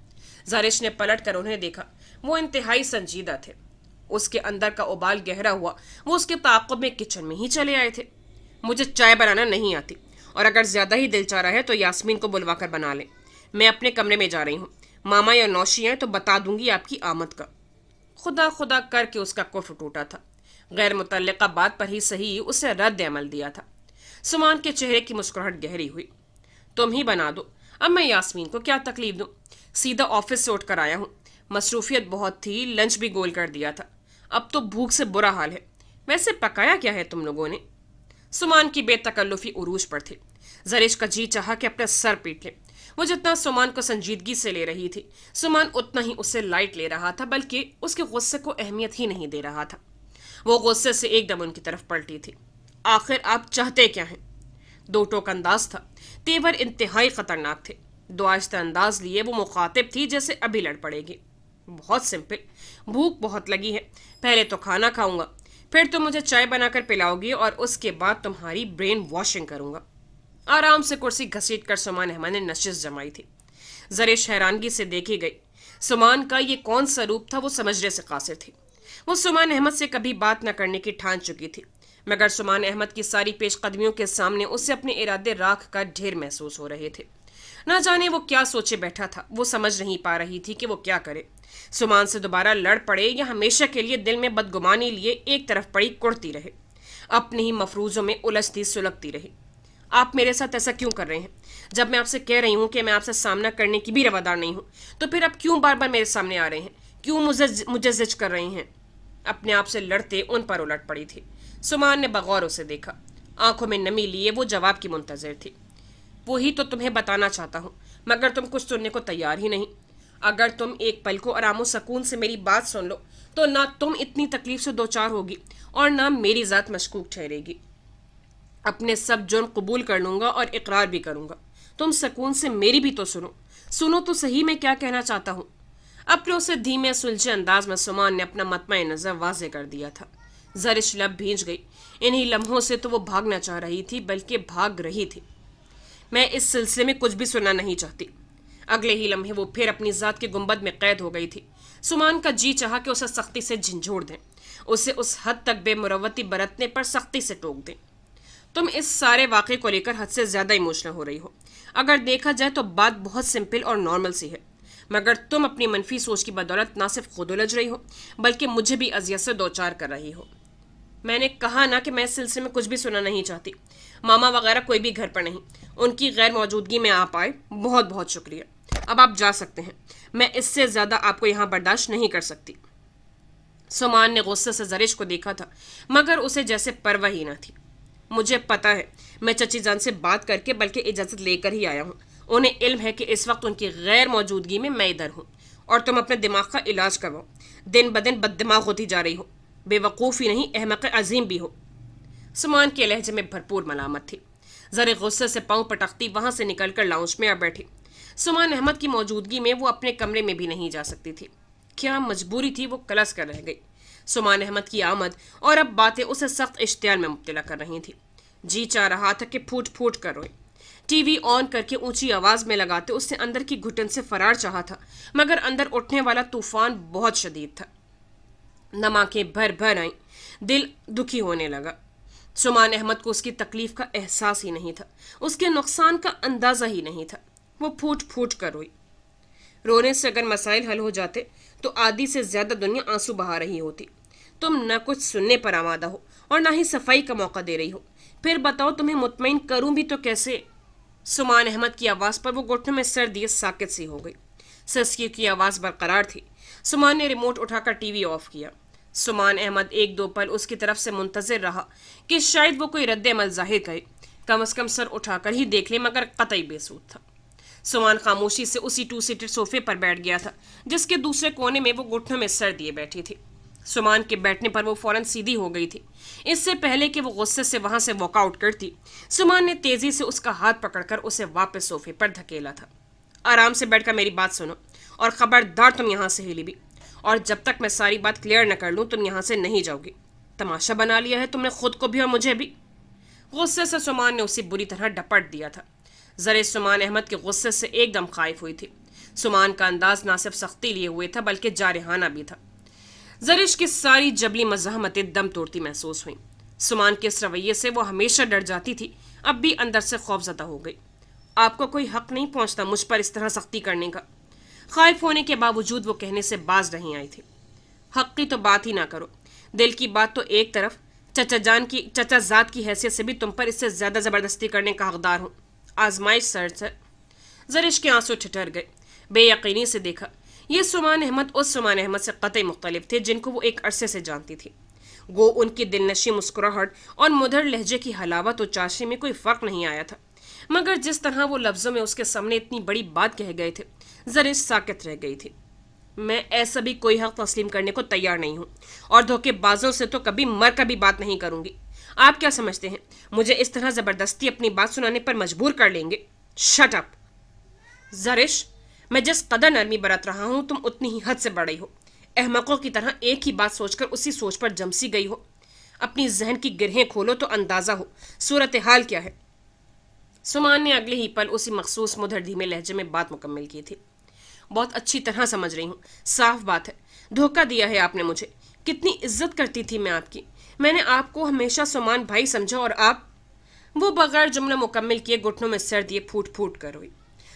जरिश ने पलट कर उन्हें देखा। वो इंतहाई संजीदा थे। उसके अंदर का उबाल गहरा हुआ। वो उसके ताक़ुब में किचन में ही चले आए थे। मुझे चाय बनाना नहीं आती और अगर ज्यादा ही दिल चाह रहा है तो यास्मीन को बुलवा कर बना लें। میں اپنے کمرے میں جا رہی ہوں. ماما یا نوشی ہیں تو بتا دوں گی آپ کی آمد کا. خدا خدا کر کے اس کا کفر ٹوٹا تھا. غیر متعلقہ بات پر ہی صحیح اسے رد عمل دیا تھا. سمان کے چہرے کی مسکراہٹ گہری ہوئی. تم ہی بنا دو. اب میں یاسمین کو کیا تکلیف دوں؟ سیدھا آفس سے اٹھ کر آیا ہوں. مصروفیت بہت تھی، لنچ بھی گول کر دیا تھا. اب تو بھوک سے برا حال ہے. ویسے پکایا کیا ہے تم لوگوں نے؟ سمان کی بے تکلفی عروج پر تھی. زریش کا جی چاہا کہ اپنا سر پیٹ لے. وہ جتنا سمان کو سنجیدگی سے لے رہی تھی، سمان اتنا ہی اسے لائٹ لے رہا تھا، بلکہ اس کے غصے کو اہمیت ہی نہیں دے رہا تھا. وہ غصے سے ایک دم ان کی طرف پلٹی تھی. آخر آپ چاہتے کیا ہیں؟ دو ٹوک انداز تھا. تیور انتہائی خطرناک تھے. دو آہستہ انداز لیے وہ مخاطب تھی جیسے ابھی لڑ پڑے گی. بہت سمپل. بھوک بہت لگی ہے. پہلے تو کھانا کھاؤں گا، پھر تم مجھے چائے بنا کر پلاؤ گی اور اس کے بعد تمہاری برین واشنگ کروں گا. آرام سے کرسی گھسیٹ کر سمان احمد نے نشست جمائی تھی. زریش حیرانگی سے دیکھی گئی. سمان کا یہ کون سا روپ تھا وہ سمجھنے سے قاصر تھی. وہ سمان احمد سے کبھی بات نہ کرنے کی ٹھان چکی تھی، مگر سمان احمد کی ساری پیش قدمیوں کے سامنے اسے اپنے ارادے راکھ کا ڈھیر محسوس ہو رہے تھے. نہ جانے وہ کیا سوچے بیٹھا تھا. وہ سمجھ نہیں پا رہی تھی کہ وہ کیا کرے. سمان سے دوبارہ لڑ پڑے یا ہمیشہ کے لیے دل میں بدگمانی لیے ایک طرف پڑی کڑتی رہے، اپنے ہی مفروضوں میں الجھتی سلگتی رہی. آپ میرے ساتھ ایسا کیوں کر رہے ہیں؟ جب میں آپ سے کہہ رہی ہوں کہ میں آپ سے سامنا کرنے کی بھی روادار نہیں ہوں، تو پھر آپ کیوں بار بار میرے سامنے آ رہے ہیں؟ کیوں مجھے زج کر رہے ہیں؟ اپنے آپ سے لڑتے ان پر الٹ پڑی تھی. سمان نے بغور اسے دیکھا. آنکھوں میں نمی لیے وہ جواب کی منتظر تھی. وہی تو تمہیں بتانا چاہتا ہوں، مگر تم کچھ سننے کو تیار ہی نہیں. اگر تم ایک پل کو آرام و سکون سے میری بات سن لو تو نہ تم اتنی تکلیف سے دوچار ہوگی اور نہ میری ذات مشکوک ٹھہرے گی. اپنے سب جرم قبول کر لوں گا اور اقرار بھی کروں گا. تم سکون سے میری بھی تو سنو تو صحیح میں کیا کہنا چاہتا ہوں. اپنے اسے دھیمے سلجھے انداز میں سمان نے اپنا مطمع نظر واضح کر دیا تھا. زرش لب بھیج گئی. انہی لمحوں سے تو وہ بھاگنا چاہ رہی تھی، بلکہ بھاگ رہی تھی. میں اس سلسلے میں کچھ بھی سننا نہیں چاہتی. اگلے ہی لمحے وہ پھر اپنی ذات کے گنبد میں قید ہو گئی تھی. سمان کا جی چاہا کہ اسے سختی سے جھنجھوڑ دیں، اسے اس حد تک بے مروتی برتنے پر سختی سے ٹوک دیں. تم اس سارے واقعے کو لے کر حد سے زیادہ ایموشنل ہو رہی ہو. اگر دیکھا جائے تو بات بہت سمپل اور نارمل سی ہے، مگر تم اپنی منفی سوچ کی بدولت نہ صرف خود الجھ رہی ہو بلکہ مجھے بھی اذیت سے دوچار کر رہی ہو. میں نے کہا نا کہ میں اس سلسلے میں کچھ بھی سننا نہیں چاہتی. ماما وغیرہ کوئی بھی گھر پر نہیں. ان کی غیر موجودگی میں آپ آئے، بہت بہت شکریہ. اب آپ جا سکتے ہیں. میں اس سے زیادہ آپ کو یہاں برداشت نہیں کر سکتی. سمان نے غصے سے زریش کو دیکھا تھا، مگر اسے جیسے پرواہ ہی نہ تھی. مجھے پتا ہے، میں چچی جان سے بات کر کے بلکہ اجازت لے کر ہی آیا ہوں. انہیں علم ہے کہ اس وقت ان کی غیر موجودگی میں ادھر ہوں، اور تم اپنے دماغ کا علاج کرواؤ. دن بدن بد دماغ ہوتی جا رہی ہو. بے وقوف ہی نہیں، احمق عظیم بھی ہو. سمان کے لہجے میں بھرپور ملامت تھی. ذرے غصے سے پاؤں پٹکتی وہاں سے نکل کر لاؤنج میں آ بیٹھی. سمان احمد کی موجودگی میں وہ اپنے کمرے میں بھی نہیں جا سکتی تھی. کیا مجبوری تھی، وہ کلس کر رہ گئی. سمان احمد کی آمد اور اب باتیں اسے سخت اشتعال میں مبتلا کر رہی تھی. جی چاہ رہا تھا کہ پھوٹ پھوٹ کر روئے. ٹی وی آن کر کے اونچی آواز میں لگاتے اس نے اندر کی گھٹن سے فرار چاہا تھا، مگر اندر اٹھنے والا طوفان بہت شدید تھا. نماکیں بھر بھر آئیں. دل دکھی ہونے لگا. سمان احمد کو اس کی تکلیف کا احساس ہی نہیں تھا، اس کے نقصان کا اندازہ ہی نہیں تھا. وہ پھوٹ پھوٹ کر روئی. رونے سے اگر مسائل حل ہو جاتے تو آدھی سے زیادہ دنیا آنسو بہا رہی ہوتی. تم نہ کچھ سننے پر آمادہ ہو اور نہ ہی صفائی کا موقع دے رہی ہو. پھر بتاؤ تمہیں مطمئن کروں بھی تو کیسے؟ سمان احمد کی آواز پر وہ گھٹنوں میں سر دیے ساکت سی ہو گئی. سسکی کی آواز برقرار تھی. سمان نے ریموٹ اٹھا کر ٹی وی آف کیا. سمان احمد ایک دو پل اس کی طرف سے منتظر رہا کہ شاید وہ کوئی رد عمل ظاہر کرے، کم از کم سر اٹھا کر ہی دیکھ لے، مگر قطعی بے سود تھا. سمان خاموشی سے اسی 2 سیٹر صوفے پر بیٹھ گیا تھا جس کے دوسرے کونے میں وہ گھٹنوں میں سر دیے بیٹھی تھی. سمان کے بیٹھنے پر وہ فوراً سیدھی ہو گئی تھی. اس سے پہلے کہ وہ غصے سے وہاں سے واک آؤٹ کرتی، سمان نے تیزی سے اس کا ہاتھ پکڑ کر اسے واپس صوفے پر دھکیلا تھا. آرام سے بیٹھ کر میری بات سنو، اور خبردار تم یہاں سے ہلی بھی، اور جب تک میں ساری بات کلیئر نہ کر لوں تم یہاں سے نہیں جاؤ گی. تماشا بنا لیا ہے تم نے خود کو بھی اور مجھے بھی. غصے سے سمان نے اسے بری طرح ڈپٹ دیا تھا. زرے سمان احمد کے غصے سے ایک دم خائف ہوئی تھی. سمان کا انداز نہ صرف سختی لیے ہوئے تھا بلکہ جارحانہ بھی تھا. زرش کی ساری جبلی مزاحمتیں دم توڑتی محسوس ہوئیں. سمان کے اس رویے سے وہ ہمیشہ ڈر جاتی تھی، اب بھی اندر سے خوف زدہ ہو گئی. آپ کو کوئی حق نہیں پہنچتا مجھ پر اس طرح سختی کرنے کا۔ خائف ہونے کے باوجود وہ کہنے سے باز نہیں آئی تھی۔ حق کی تو بات ہی نہ کرو، دل کی بات تو ایک طرف، چچا ذات کی حیثیت سے بھی تم پر اس سے زیادہ زبردستی کرنے کا حقدار ہوں۔ آزمائش سر۔ زرش کے آنسو ٹھٹر گئے۔ بے یقینی سے دیکھا، یہ سمان احمد اس سمان احمد سے قطعی مختلف تھے جن کو وہ ایک عرصے سے جانتی تھی۔ گو ان کی دل نشی مسکراہٹ اور مدھر لہجے کی حلاوت و چاشنی میں کوئی فرق نہیں آیا تھا، مگر جس طرح وہ لفظوں میں اس کے سامنے اتنی بڑی بات کہہ گئے تھے، زرش ساکت رہ گئی تھی۔ میں ایسا بھی کوئی حق تسلیم کرنے کو تیار نہیں ہوں، اور دھوکے بازوں سے تو کبھی مر کا بھی بات نہیں کروں گی۔ آپ کیا سمجھتے ہیں مجھے اس طرح زبردستی اپنی بات سنانے پر مجبور کر لیں گے؟ شٹ اپ زرش، میں جس قدر نرمی برت رہا ہوں تم اتنی ہی حد سے بڑی ہو، احمقوں کی طرح ایک ہی بات سوچ کر اسی سوچ پر جمسی گئی ہو۔ اپنی ذہن کی گرہیں کھولو تو اندازہ ہو صورتحال کیا ہے۔ سمان نے اگلے ہی پل اسی مخصوص مدھر دھیمے لہجے میں بات مکمل کی تھی۔ بہت اچھی طرح سمجھ رہی ہوں، صاف بات ہے دھوکہ دیا ہے آپ نے مجھے۔ کتنی عزت کرتی تھی میں آپ کی، میں نے آپ کو ہمیشہ سمان بھائی سمجھا، اور آپ… وہ بغیر جملہ مکمل کیے گھٹنوں میں سر دیے پھوٹ پھوٹ کر روئی۔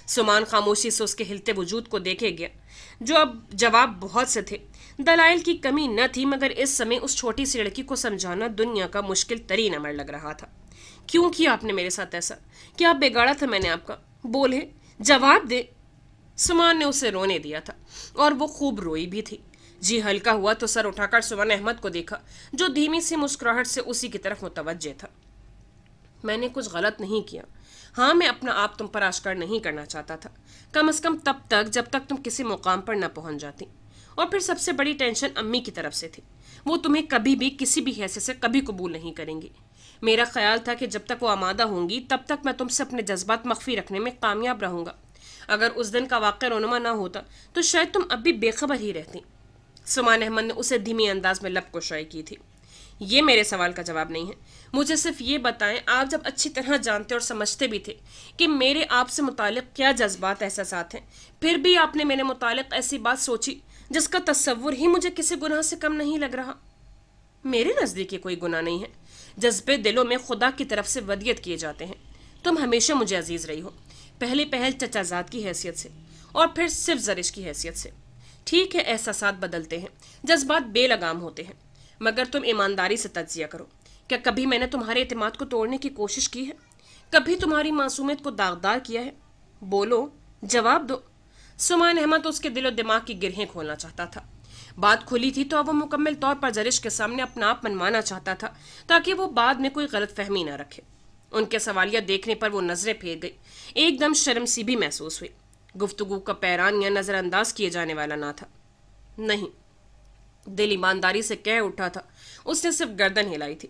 سمان خاموشی سے اس کے ہلتے وجود کو دیکھے گیا، جو اب جواب بہت سے تھے، دلائل کی کمی نہ تھی، مگر اس سمے اس چھوٹی سی لڑکی کو سمجھانا دنیا کا مشکل ترین امر لگ رہا تھا۔ کیوں کیا آپ نے میرے ساتھ ایسا؟ کیا بگاڑا تھا میں نے آپ کا؟ بولے، جواب دے۔ سمان نے اسے رونے دیا تھا، اور وہ خوب روئی بھی تھی۔ جی ہلکا ہوا تو سر اٹھا کر سمان احمد کو دیکھا، جو دھیمی سی مسکراہٹ سے اسی کی طرف متوجہ تھا۔ میں نے کچھ غلط نہیں کیا، ہاں میں اپنا آپ تم پر آشکار نہیں کرنا چاہتا تھا، کم از کم تب تک جب تک تم کسی مقام پر نہ پہنچ جاتی۔ اور پھر سب سے بڑی ٹینشن امی کی طرف سے تھی، وہ تمہیں کبھی بھی کسی بھی حیثیت سے کبھی قبول نہیں کریں گی۔ میرا خیال تھا کہ جب تک وہ آمادہ ہوں گی تب تک میں تم سے اپنے جذبات مخفی رکھنے میں کامیاب رہوں گا۔ اگر اس دن کا واقع رونما نہ ہوتا تو شاید تم اب بھی بے خبر ہی رہتی۔ سمان احمد نے اسے دھیمی انداز میں لب کشائی کی تھی۔ یہ میرے سوال کا جواب نہیں ہے، مجھے صرف یہ بتائیں، آپ جب اچھی طرح جانتے اور سمجھتے بھی تھے کہ میرے آپ سے متعلق کیا جذبات احساسات ہیں، پھر بھی آپ نے میرے متعلق ایسی بات سوچی جس کا تصور ہی مجھے کسی گناہ سے کم نہیں لگ رہا۔ میرے نزدیک یہ کوئی گناہ نہیں ہے، جذبے دلوں میں خدا کی طرف سے ودیت کیے جاتے ہیں۔ تم ہمیشہ مجھے عزیز رہی ہو، پہلے پہل چچا زاد کی حیثیت سے، اور پھر صرف زرش کی حیثیت سے۔ ٹھیک ہے احساسات بدلتے ہیں، جذبات بے لگام ہوتے ہیں، مگر تم ایمانداری سے تجزیہ کرو، کیا کبھی میں نے تمہارے اعتماد کو توڑنے کی کوشش کی ہے؟ کبھی تمہاری معصومیت کو داغدار کیا ہے؟ بولو، جواب دو۔ سمان احمد اس کے دل و دماغ کی گرہیں کھولنا چاہتا تھا۔ بات کھلی تھی تو اب وہ مکمل طور پر زرش کے سامنے اپنا آپ منوانا چاہتا تھا، تاکہ وہ بعد میں کوئی غلط فہمی نہ رکھے۔ ان کے سوالیہ دیکھنے پر وہ نظریں پھیر گئی، ایک دم شرم سی بھی محسوس ہوئی۔ گفتگو کا پیران یا نظر انداز کیے جانے والا نہ تھا۔ نہیں، دل ایمانداری سے کہہ اٹھا تھا، اس نے صرف گردن ہلائی تھی،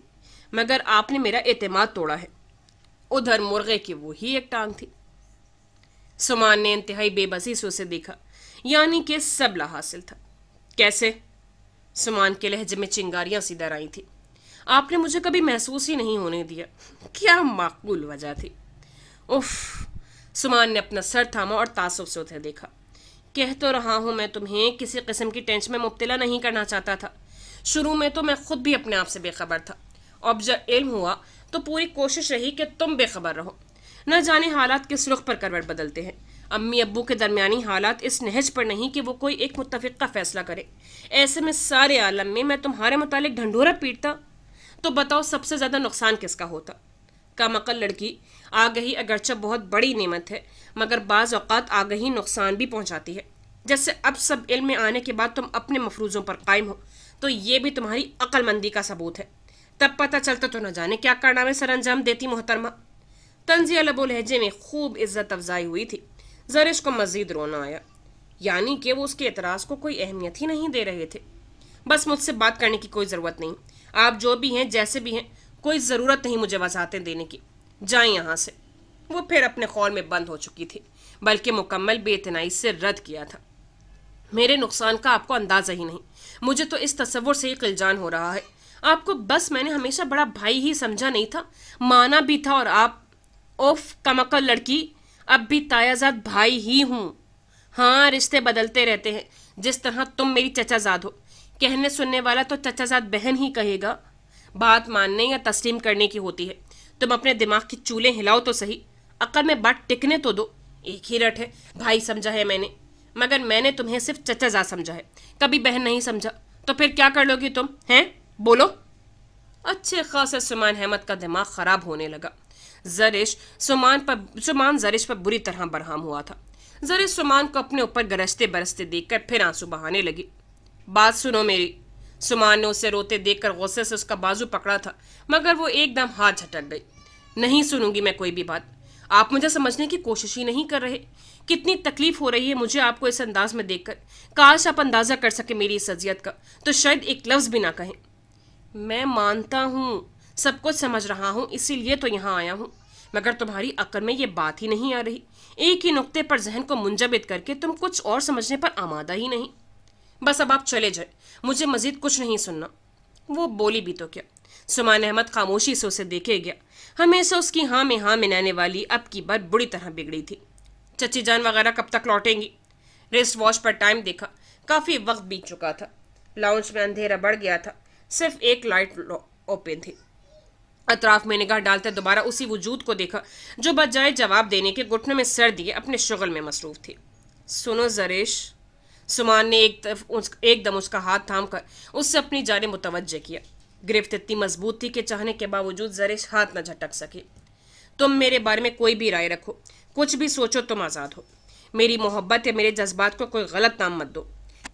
مگر آپ نے میرا اعتماد توڑا ہے۔ ادھر مرغے کی وہی ایک ٹانگ تھی۔ سمان نے انتہائی بے بسی سے اسے دیکھا، یعنی کہ سبلا حاصل تھا۔ کیسے؟ سمان کے لہجے میں چنگاریاں سی در آئی تھی۔ آپ نے مجھے کبھی محسوس ہی نہیں ہونے دیا۔ کیا معقول وجہ تھی؟ اف! سمان نے اپنا سر تھاما اور تعصب سے اسے دیکھا۔ کہہ تو رہا ہوں میں تمہیں کسی قسم کی ٹینشن میں مبتلا نہیں کرنا چاہتا تھا۔ شروع میں تو میں خود بھی اپنے آپ سے بے خبر تھا، اب جب علم ہوا تو پوری کوشش رہی کہ تم بے خبر رہو۔ نہ جانے حالات کس رخ پر کروٹ بدلتے ہیں۔ امی ابو کے درمیانی حالات اس نہج پر نہیں کہ وہ کوئی ایک متفقہ فیصلہ کرے۔ ایسے میں سارے عالم میں تمہارے متعلق ڈھنڈورا پیٹتا تو بتاؤ سب سے زیادہ نقصان کس کا ہوتا؟ کم عقل لڑکی، آگہی اگرچہ بہت بڑی نعمت ہے، مگر بعض اوقات آگہی نقصان بھی پہنچاتی ہے۔ جیسے اب سب علم میں آنے کے بعد تم اپنے مفروضوں پر قائم ہو، تو یہ بھی تمہاری عقل مندی کا ثبوت ہے۔ تب پتہ چلتا تو نہ جانے کیا کارنامے سر انجام دیتی محترمہ۔ طنزیہ لب و لہجے میں خوب عزت افزائی ہوئی تھی۔ زرش کو مزید رونا آیا، یعنی کہ وہ اس کے اعتراض کو کوئی اہمیت ہی نہیں دے رہے تھے۔ بس مجھ سے بات کرنے کی کوئی ضرورت نہیں، آپ جو بھی ہیں جیسے بھی ہیں، کوئی ضرورت نہیں مجھے وضاحتیں دینے کی، جائیں یہاں سے۔ وہ پھر اپنے قول میں بند ہو چکی تھی، بلکہ مکمل بے اعتنائی سے رد کیا تھا۔ میرے نقصان کا آپ کو اندازہ ہی نہیں، مجھے تو اس تصور سے ہی قلجان ہو رہا ہے۔ آپ کو بس میں نے ہمیشہ بڑا بھائی ہی سمجھا نہیں تھا، مانا بھی تھا، اور آپ… اوف کمعقل لڑکی، اب بھی تایازاد بھائی ہی ہوں۔ ہاں، رشتے بدلتے رہتے ہیں، جس طرح تم میری چچا زاد ہو۔ کہنے سننے والا تو چچا زاد بہن ہی کہے گا، بات ماننے یا تسلیم کرنے کی ہوتی ہے۔ تم اپنے دماغ کی چولیں ہلاؤ تو صحیح، عقل میں بات ٹکنے تو دو. ایک ہی رٹ ہے. بھائی سمجھا ہے میں نے, مگر میں نے تمہیں صرف چچا زاد سمجھا ہے, کبھی بہن نہیں سمجھا. تو پھر کیا کر لو گی تم ہیں؟ بولو. اچھے خاصے سمان احمد کا دماغ خراب ہونے لگا. سمان زرش پر بری طرح برہم ہوا تھا. زرش سمان کو اپنے اوپر گرجتے برستے دیکھ کر پھر آنسو بہانے لگی. بات سنو میری. سمان نے اسے روتے دیکھ کر غصے سے اس کا بازو پکڑا تھا, مگر وہ ایک دم ہاتھ جھٹک گئی. نہیں سنوں گی میں کوئی بھی بات. آپ مجھے سمجھنے کی کوشش ہی نہیں کر رہے. کتنی تکلیف ہو رہی ہے مجھے آپ کو اس انداز میں دیکھ کر. کاش آپ اندازہ کر سکے میری اس اذیت کا, تو شاید ایک لفظ بھی نہ کہیں. میں مانتا ہوں, سب کچھ سمجھ رہا ہوں, اسی لیے تو یہاں آیا ہوں, مگر تمہاری عقل میں یہ بات ہی نہیں آ رہی. ایک ہی نقطے پر ذہن کو منجمد کر کے تم کچھ اور سمجھنے پر آمادہ ہی نہیں. بس اب آپ چلے جائیں, مجھے مزید کچھ نہیں سننا. وہ بولی بھی تو کیا. سمان احمد خاموشی سے اسے دیکھے گیا. ہمیشہ اس کی ہاں میں ہاں ملانے والی اب کی بار بری طرح بگڑی تھی. چچی جان وغیرہ کب تک لوٹیں گی؟ ریسٹ واش پر ٹائم دیکھا. کافی وقت بیت چکا تھا. لاؤنج میں اندھیرا بڑھ گیا تھا. صرف ایک لائٹ اوپن تھی. اطراف میں نگاہ ڈالتے دوبارہ اسی وجود کو دیکھا جو بجائے جواب دینے کے گھٹنوں میں سر دیے اپنے شغل میں مصروف تھی. سنو زریش. سمان نے ایک دم اس کا ہاتھ تھام کر اس سے اپنی جانب متوجہ کیا. گرفت اتنی مضبوط تھی کہ چاہنے کے باوجود زریش ہاتھ نہ جھٹک سکی. تم میرے بارے میں کوئی بھی رائے رکھو, کچھ بھی سوچو, تم آزاد ہو. میری محبت یا میرے جذبات کو کوئی غلط نام مت دو.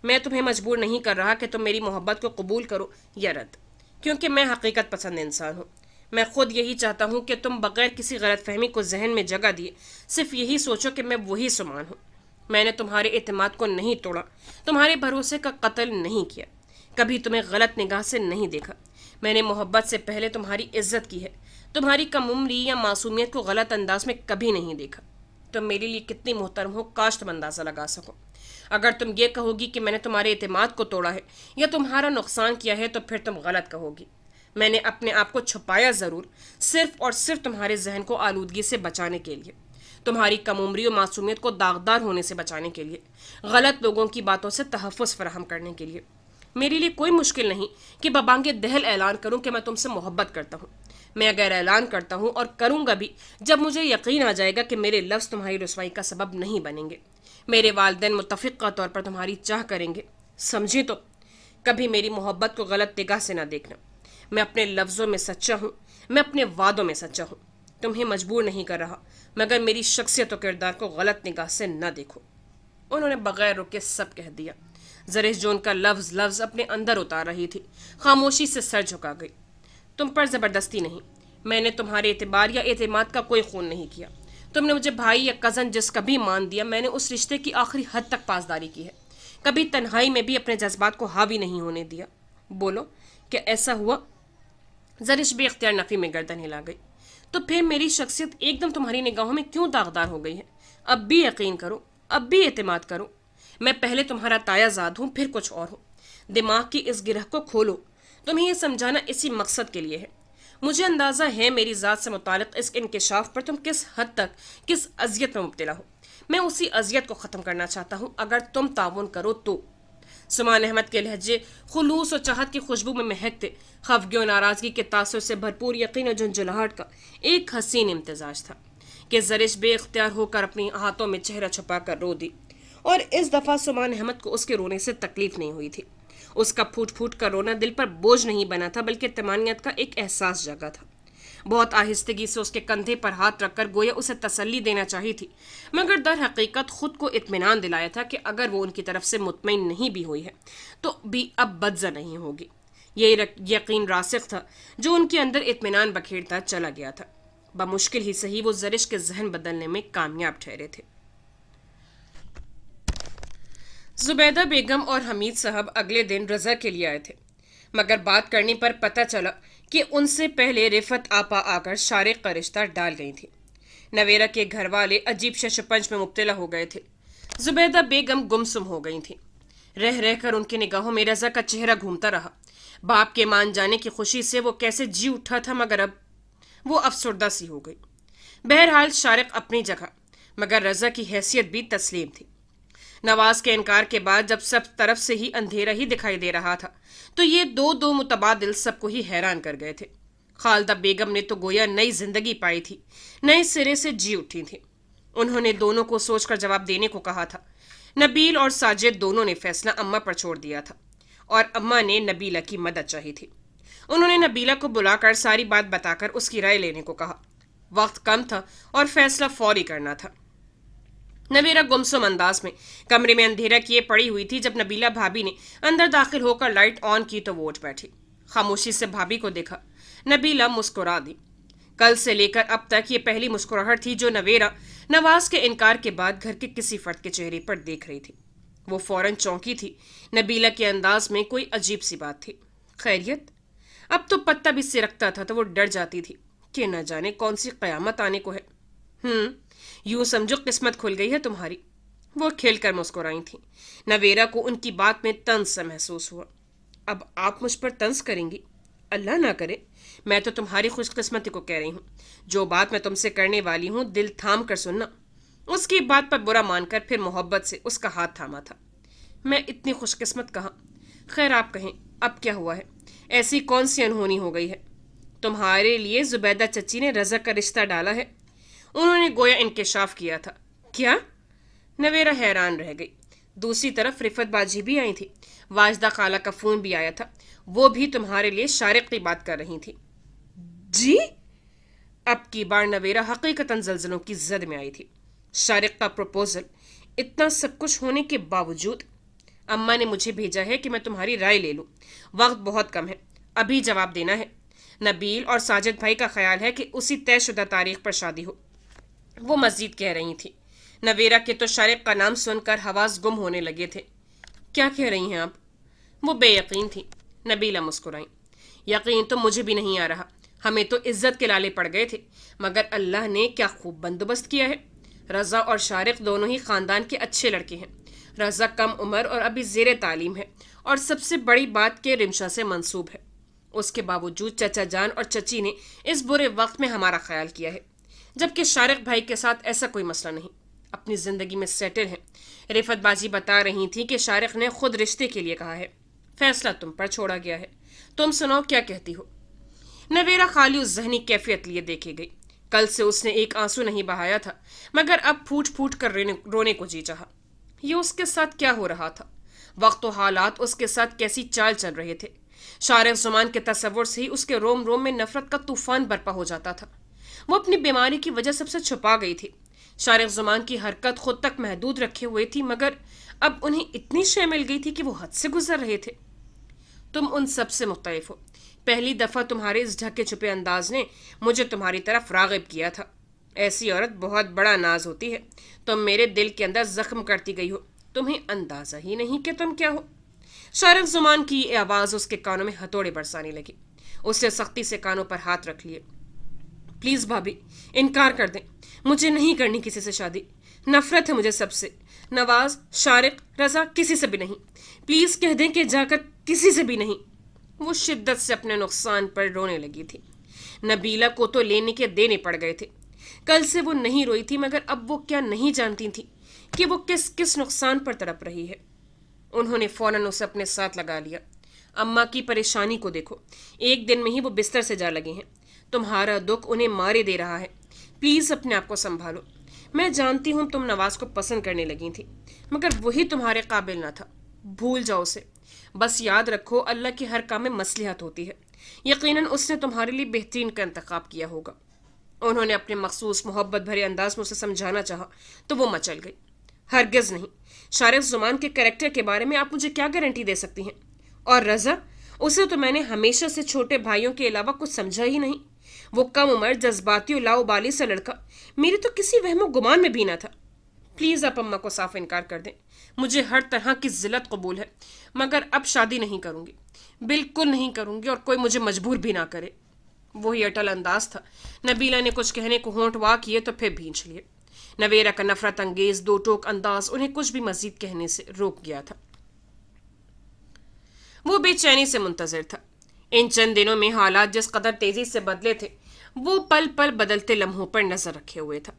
میں تمہیں مجبور نہیں کر رہا کہ تم میری محبت کو قبول کرو یا رد, کیونکہ میں حقیقت پسند انسان ہوں. میں خود یہی چاہتا ہوں کہ تم بغیر کسی غلط فہمی کو ذہن میں جگہ دیے صرف یہی سوچو کہ میں وہی سمان ہوں. میں نے تمہارے اعتماد کو نہیں توڑا, تمہارے بھروسے کا قتل نہیں کیا, کبھی تمہیں غلط نگاہ سے نہیں دیکھا. میں نے محبت سے پہلے تمہاری عزت کی ہے, تمہاری کم عمری یا معصومیت کو غلط انداز میں کبھی نہیں دیکھا. تم میرے لیے کتنی محترم ہو کاش تم اندازہ لگا سکو. اگر تم یہ کہو گی کہ میں نے تمہارے اعتماد کو توڑا ہے یا تمہارا نقصان کیا ہے تو پھر تم غلط کہو گی. میں نے اپنے آپ کو چھپایا ضرور, صرف اور صرف تمہارے ذہن کو آلودگی سے بچانے کے لیے, تمہاری کم عمری و معصومیت کو داغدار ہونے سے بچانے کے لیے, غلط لوگوں کی باتوں سے تحفظ فراہم کرنے کے لیے. میرے لیے کوئی مشکل نہیں کہ ببانگ دہل اعلان کروں کہ میں تم سے محبت کرتا ہوں. میں اگر اعلان کرتا ہوں اور کروں گا بھی جب مجھے یقین آ جائے گا کہ میرے لفظ تمہاری رسوائی کا سبب نہیں بنیں گے. میرے والدین متفقہ طور پر تمہاری چاہ کریں گے, سمجھے تو. کبھی میری محبت کو غلط نگاہ سے نہ دیکھنا. میں اپنے لفظوں میں سچا ہوں, میں اپنے وعدوں میں سچا ہوں. تمہیں مجبور نہیں کر رہا, مگر میری شخصیت و کردار کو غلط نگاہ سے نہ دیکھو. انہوں نے بغیر رکے سب کہہ دیا. زریش جو ان کا لفظ اپنے اندر اتار رہی تھی خاموشی سے سر جھکا گئی. تم پر زبردستی نہیں, میں نے تمہارے اعتبار یا اعتماد کا کوئی خون نہیں کیا. تم نے مجھے بھائی یا کزن جس کا بھی مان دیا, میں نے اس رشتے کی آخری حد تک پاسداری کی ہے. کبھی تنہائی میں بھی اپنے جذبات کو حاوی نہیں ہونے دیا. بولو, کیا ایسا ہوا؟ زرش بے اختیار نفی میں گردن ہلا گئی. تو پھر میری شخصیت ایک دم تمہاری نگاہوں میں کیوں داغدار ہو گئی ہے؟ اب بھی یقین کرو, اب بھی اعتماد کرو. میں پہلے تمہارا تایا زاد ہوں, پھر کچھ اور ہوں. دماغ کی اس گرہ کو کھولو. تمہیں یہ سمجھانا اسی مقصد کے لیے ہے. مجھے اندازہ ہے میری ذات سے متعلق اس انکشاف پر تم کس حد تک کس اذیت میں مبتلا ہو. میں اسی اذیت کو ختم کرنا چاہتا ہوں اگر تم تعاون کرو تو. سمان احمد کے لہجے خلوص و چاہت کی خوشبو میں مہکتے, خفگی و ناراضگی کے تاثر سے بھرپور یقین و جھنجھلاہٹ کا ایک حسین امتزاج تھا کہ زرش بے اختیار ہو کر اپنی ہاتھوں میں چہرہ چھپا کر رو دی. اور اس دفعہ سمان احمد کو اس کے رونے سے تکلیف نہیں ہوئی تھی. اس کا پھوٹ پھوٹ کر رونا دل پر بوجھ نہیں بنا تھا, بلکہ طمانینت کا ایک احساس جگا تھا. بہت آہستگی سے اس کے کندھے پر ہاتھ رکھ کر گویا اسے تسلی دینا چاہی تھی, مگر در حقیقت خود کو اطمینان دلایا تھا کہ اگر وہ ان کی طرف سے مطمئن نہیں بھی ہوئی ہے تو بھی اب بدزہ نہیں ہوگی. یہ یقین راسخ تھا جو ان کے اندر اطمینان بکھیرتا چلا گیا تھا. بمشکل ہی صحیح وہ زرش کے ذہن بدلنے میں کامیاب ٹھہرے تھے. زبیدہ بیگم اور حمید صاحب اگلے دن رضا کے لیے آئے تھے, مگر بات کرنے پر پتہ چلا کہ ان سے پہلے رفت آپا آ کر شارق کا رشتہ ڈال گئی تھی. نویرہ کے گھر والے عجیب ششپنج میں مبتلا ہو گئے تھے. زبیدہ بیگم گمسم ہو گئی تھیں. رہ رہ کر ان کی نگاہوں میں رضا کا چہرہ گھومتا رہا. باپ کے مان جانے کی خوشی سے وہ کیسے جی اٹھا تھا, مگر اب وہ افسردہ سی ہو گئی. بہرحال شارق اپنی جگہ, مگر رضا کی حیثیت بھی تسلیم تھی. نواز کے انکار کے بعد جب سب طرف سے ہی اندھیرا ہی دکھائی دے رہا تھا تو یہ دو متبادل سب کو ہی حیران کر گئے تھے. खालदा बेगम ने तो गोया नई जिंदगी पाई थी, नए सिरे से जी उठी थी। उन्होंने दोनों को सोचकर जवाब देने को कहा था। नबील और साजिद दोनों ने फैसला अम्मा पर छोड़ दिया था और अम्मा ने नबीला की मदद चाही थी। उन्होंने नबीला को बुलाकर सारी बात बताकर उसकी राय लेने को कहा। वक्त कम था और फैसला फौरी करना था। नबीरा गुमसुम अंदाज में कमरे में अंधेरा किए पड़ी हुई थी। जब नबीला भाभी ने अंदर दाखिल होकर लाइट ऑन की तो वो उठ बैठी। खामोशी से भाभी को देखा। नबीला मुस्कुरा दी। कल से लेकर अब तक ये पहली मुस्कुराहट थी जो नवेरा नवाज के इनकार के बाद घर के किसी फर्द के चेहरे पर देख रही थी। वो फौरन चौंकी थी। नबीला के अंदाज में कोई अजीब सी बात थी। खैरियत? अब तो पत्ता भी सिरकता था तो वो डर जाती थी कि न जाने कौन सी कयामत आने को है। यूं समझो किस्मत खुल गई है तुम्हारी। वो खिलकर मुस्कुराई थी। नवेरा को उनकी बात में तंज सा महसूस हुआ। अब आप मुझ पर तंज करेंगी? अल्लाह ना करे। मैं तो तुम्हारी खुशकिस्मती को कह रही हूँ। जो बात मैं तुमसे करने वाली हूँ दिल थाम कर सुनना। उसकी बात पर बुरा मानकर फिर मोहब्बत से उसका हाथ थामा था। मैं इतनी खुशकिस्मत कहाँ। खैर आप कहें अब क्या हुआ है? ऐसी कौन सी अनहोनी हो गई है? तुम्हारे लिए जुबैदा चची ने रज़ा का रिश्ता डाला है। उन्होंने गोया इंकशाफ किया था। क्या? नवेरा हैरान रह गई। दूसरी तरफ रिफत बाजी भी आई थी। वाजदा खाला का फोन भी आया था। वो भी तुम्हारे लिए शारिक की बात कर रही थी। जी? अब की बार नवेरा हकीकतन जल्जलों की जद में आई थी। शारिक का प्रपोजल, इतना सब कुछ होने के बावजूद। अम्मा ने मुझे भेजा है कि मैं तुम्हारी राय ले लूं। वक्त बहुत कम है, अभी जवाब देना है। नबील और साजिद भाई का ख्याल है कि उसी तयशुदा तारीख पर शादी हो। वो मजीद कह रही थी। नवेरा के तो शारिक का नाम सुनकर हवास गुम होने लगे थे। क्या कह रही हैं आप? वो बेयकीन थी। नबीला मुस्कुराई। यकीन तो मुझे भी नहीं आ रहा। हमें तो इज्जत के लाले पड़ गए थे, मगर अल्लाह ने क्या खूब बंदोबस्त किया है। रज़ा और शारिक दोनों ही खानदान के अच्छे लड़के हैं। रज़ा कम उम्र और अभी ज़ेरे तालीम है, और सबसे बड़ी बात के रिमशा से मंसूब है। उसके बावजूद चचा जान और चची ने इस बुरे वक्त में हमारा ख्याल किया है, जबकि शारिक भाई के साथ ऐसा कोई मसला नहीं, अपनी ज़िंदगी में सेटल है। रिफत बाजी बता रही थी कि शारिक ने खुद रिश्ते के लिए कहा है। फैसला तुम पर छोड़ा गया है। तुम सुनाओ क्या कहती हो? नवेरा खाली उस जहनी कैफियत लिए देखे गई। कल से उसने एक आंसू नहीं बहाया था, मगर अब फूट फूट कर रोने को जी चाहा। ये उसके साथ क्या हो रहा था? वक्त और हालात उसके साथ कैसी चाल चल रहे थे। शारिक ज़ुमान के तस्वुर से ही उसके रोम रोम में नफरत का तूफान बरपा हो जाता था। वो अपनी बीमारी की वजह सबसे छुपा गई थी। शारिक ज़ुमान की हरकत खुद तक महदूद रखे हुए थी, मगर अब उन्हें इतनी शय मिल गई थी कि वो हद से गुजर रहे थे। तुम उन सब से मुख्तलिफ हो। पहली दफ़ा तुम्हारे इस ढके छुपे अंदाज ने मुझे तुम्हारी तरफ राग़िब किया था। ऐसी औरत बहुत बड़ा नाज होती है। तुम मेरे दिल के अंदर जख्म करती गई हो। तुम्हें अंदाज़ा ही नहीं कि तुम क्या हो। शारिक ज़ुमान की ये आवाज़ उसके कानों में हथौड़े बरसाने लगी। उसने सख्ती से कानों पर हाथ रख लिए। प्लीज़ भाभी, इनकार कर दें। मुझे नहीं करनी किसी से शादी। नफरत है मुझे सबसे। नवाज, शारिक, रज़ा, किसी से भी नहीं। प्लीज़ कह दें कि जाकर किसी से भी नहीं। वो शिद्दत से अपने नुकसान पर रोने लगी थी। नबीला को तो लेने के देने पड़ गए थे। कल से वो नहीं रोई थी, मगर अब वो क्या नहीं जानती थी कि वो किस किस नुकसान पर तड़प रही है। उन्होंने फौरन उसे अपने साथ लगा लिया। अम्मा की परेशानी को देखो, एक दिन में ही वो बिस्तर से जा लगे हैं। तुम्हारा दुख उन्हें मारे दे रहा है। प्लीज़ अपने आप को संभालो। मैं जानती हूँ तुम नवाज को पसंद करने लगी थी, मगर वही तुम्हारे काबिल ना था। भूल जाओ उसे। बस याद रखो, अल्लाह के हर काम में मसलिहत होती है। यकीनन उसने तुम्हारे लिए बेहतरीन का इंतखाब किया होगा। उन्होंने अपने मखसूस मोहब्बत भरे अंदाज में उसे समझाना चाहा तो वो मचल गई। हरगिज़ नहीं। शारिक ज़ुमान के कैरेक्टर के बारे में आप मुझे क्या गारंटी दे सकती हैं? और रज़ा, उसे तो मैंने हमेशा से छोटे भाइयों के अलावा कुछ समझा ही नहीं। वो कम उम्र, जज्बाती और लाउबाली सा लड़का मेरे तो किसी वहमो गुमान में भी ना था। प्लीज़ आप अम्मा को साफ इनकार कर दें। मुझे हर तरह की ज़िल्लत कबूल है, मगर अब शादी नहीं करूँगी। बिल्कुल नहीं करूँगी, और कोई मुझे मजबूर भी ना करे। वही अटल अंदाज था। नबीला ने कुछ कहने को होंठ वाह किए तो फिर भींच लिए। नवेरा का नफरत अंगेज दो टोक अंदाज उन्हें कुछ भी मजीद कहने से रोक गया था। वो बेचैनी से मुंतजर था। इन चंद दिनों में हालात जिस कदर तेजी से बदले थे, वो पल पल बदलते लम्हों पर नजर रखे हुए था।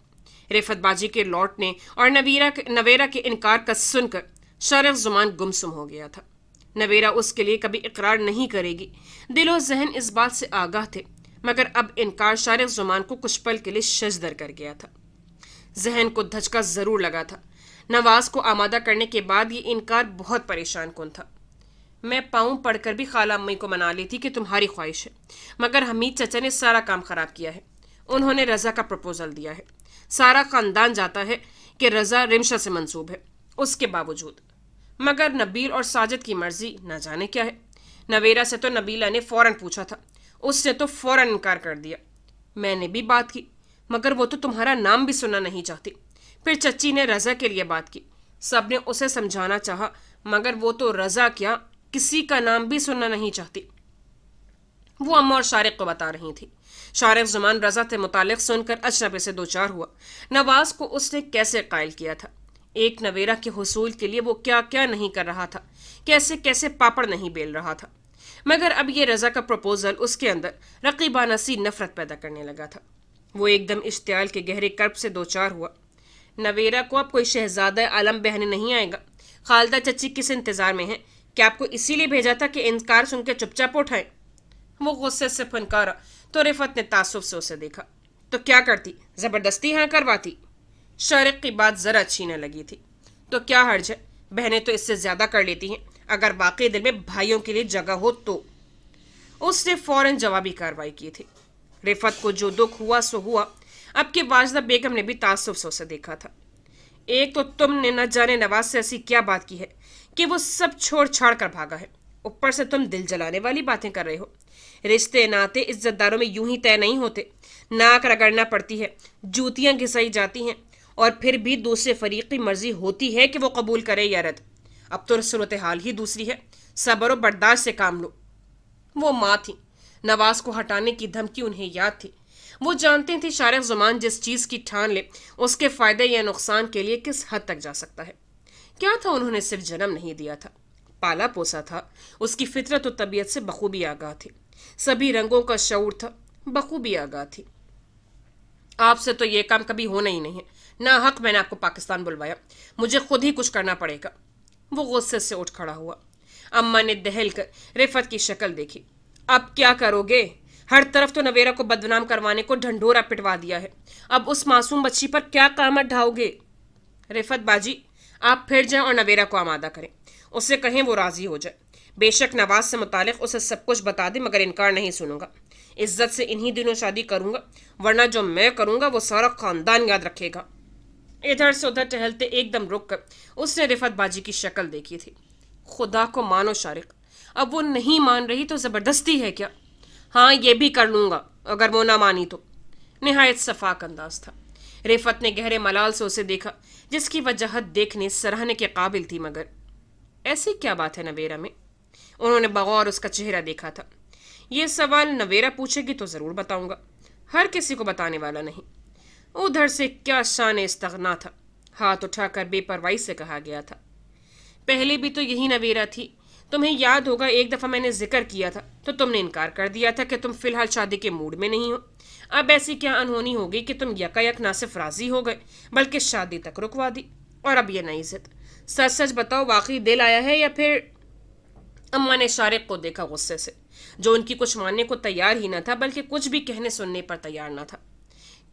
रिफत बाजी के लौटने और नवेरा के इनकार का सुनकर शारिक ज़ुमान गुमसुम हो गया था। नवेरा उसके लिए कभी इकरार नहीं करेगी। दिलो जहन इस बात से आगाह थे, مگر اب انکار شارق زمان کو کچھ پل کے لیے ششدر کر گیا تھا۔ ذہن کو دھچکا ضرور لگا تھا۔ نواز کو آمادہ کرنے کے بعد یہ انکار بہت پریشان کن تھا۔ میں پاؤں پڑھ کر بھی خالہ امی کو منا لیتی کہ تمہاری خواہش ہے، مگر حمید چچا نے سارا کام خراب کیا ہے۔ انہوں نے رضا کا پرپوزل دیا ہے۔ سارا خاندان جاتا ہے کہ رضا رمشا سے منسوب ہے، اس کے باوجود۔ مگر نبیل اور ساجد کی مرضی نہ جانے کیا ہے۔ نویرا سے تو نبیلہ نے فوراً پوچھا تھا، اس نے تو فوراً انکار کر دیا۔ میں نے بھی بات کی، مگر وہ تو تمہارا نام بھی سننا نہیں چاہتی۔ پھر چچی نے رضا کے لیے بات کی، سب نے اسے سمجھانا چاہا، مگر وہ تو رضا کیا کسی کا نام بھی سننا نہیں چاہتی۔ وہ اماں اور شارق کو بتا رہی تھی۔ شارق زمان رضا سے متعلق سن کر اجنبی سے دوچار ہوا۔ نواز کو اس نے کیسے قائل کیا تھا، ایک نویرا کے حصول کے لیے وہ کیا کیا نہیں کر رہا تھا، کیسے کیسے پاپڑ نہیں بیل رہا تھا۔ مگر اب یہ رضا کا پروپوزل اس کے اندر رقیبانہ سی نفرت پیدا کرنے لگا تھا۔ وہ ایک دم اشتعال کے گہرے کرب سے دوچار ہوا۔ نویرا کو اب کوئی شہزادہ عالم بہنے نہیں آئے گا۔ خالدہ چچی کس انتظار میں ہیں؟ کیا آپ کو اسی لیے بھیجا تھا کہ انکار سن کے چپ چاپ اٹھائیں؟ وہ غصے سے پھنکارا تو رفعت نے تعصب سے اسے دیکھا۔ تو کیا کرتی؟ زبردستی ہاں کرواتی؟ شارق کی بات ذرا اچھی نہ لگی تھی۔ تو کیا حرج ہے، بہنیں تو اس سے زیادہ کر لیتی ہیں، اگر واقعی دل میں بھائیوں کے لیے جگہ ہو تو۔ اس نے فوراً جوابی کارروائی کی تھی۔ رفعت کو جو دکھ ہوا سو ہوا، اب کہ واجدہ بیگم نے بھی تعصب سے اسے دیکھا تھا۔ ایک تو تم نے نہ جانے نواز سے ایسی کیا بات کی ہے کہ وہ سب چھوڑ چھاڑ کر بھاگا ہے، اوپر سے تم دل جلانے والی باتیں کر رہے ہو۔ رشتے ناتے عزت داروں میں یوں ہی طے نہیں ہوتے، ناک رگڑنا پڑتی ہے، جوتیاں گھسائی جاتی ہیں، اور پھر بھی دوسرے فریق کی مرضی ہوتی ہے کہ وہ قبول کرے یا رد۔ اب تو صورتحال ہی دوسری ہے، صبر و برداشت سے کام لو۔ وہ ماں تھی، نواز کو ہٹانے کی دھمکی انہیں یاد تھی۔ وہ جانتے تھے شارق زمان جس چیز کی ٹھان لے اس کے فائدے یا نقصان کے لیے کس حد تک جا سکتا ہے۔ کیا تھا انہوں نے صرف جنم نہیں دیا تھا، پالا پوسا تھا۔ اس کی فطرت و طبیعت سے بخوبی آگاہ تھی، سبھی رنگوں کا شعور تھا، بخوبی آگاہ تھی۔ آپ سے تو یہ کام کبھی ہونا ہی نہیں ہے، نہ حق میں نے آپ کو پاکستان بلوایا، مجھے خود ہی کچھ کرنا پڑے گا۔ وہ غصے سے اٹھ کھڑا ہوا۔ اماں نے دہل کر رفعت کی شکل دیکھی۔ اب کیا کرو گے؟ ہر طرف تو نویرا کو بدنام کروانے کو ڈھنڈورا پٹوا دیا ہے، اب اس معصوم بچی پر کیا قیامت ڈھاؤ گے؟ رفعت باجی، آپ پھر جائیں اور نویرا کو آمادہ کریں، اسے کہیں وہ راضی ہو جائے۔ بے شک نواز سے متعلق اسے سب کچھ بتا دیں، مگر انکار نہیں سنوں گا۔ عزت سے انہی دنوں شادی کروں گا، ورنہ جو میں کروں گا وہ سارا خاندان یاد رکھے گا۔ ادھر سے ادھر ٹہلتے ایک دم رک کر اس نے رفعت باجی کی شکل دیکھی تھی۔ خدا کو مانو شارق، اب وہ نہیں مان رہی تو زبردستی ہے کیا؟ ہاں یہ بھی کر لوں گا اگر وہ نہ مانی تو۔ نہایت صفاق انداز تھا۔ رفعت نے گہرے ملال سے اسے دیکھا، جس کی وجاہت دیکھنے سراہنے کے قابل تھی، مگر ایسی کیا بات ہے نویرا میں؟ انہوں نے بغور اس کا چہرہ دیکھا تھا۔ یہ سوال نویرا پوچھے گی تو ضرور بتاؤں گا، ہر کسی کو بتانے والا نہیں۔ ادھر سے کیا شان استغنا تھا، ہاتھ اٹھا کر بے پرواہی سے کہا گیا تھا۔ پہلے بھی تو یہی نویرا تھی، تمہیں یاد ہوگا ایک دفعہ میں نے ذکر کیا تھا تو تم نے انکار کر دیا تھا کہ تم فی الحال شادی کے موڈ میں نہیں ہو۔ اب ایسی کیا انہونی ہوگی کہ تم یکا نہ صرف راضی ہو گئے بلکہ شادی تک رکوا دی، اور اب یہ نئی ضد۔ سچ سچ بتاؤ، واقعی دل آیا ہے یا پھر؟ اماں نے شارق کو دیکھا غصے سے، جو ان کی کچھ ماننے کو تیار ہی نہ تھا بلکہ کچھ بھی کہنے سننے پر تیار نہ تھا۔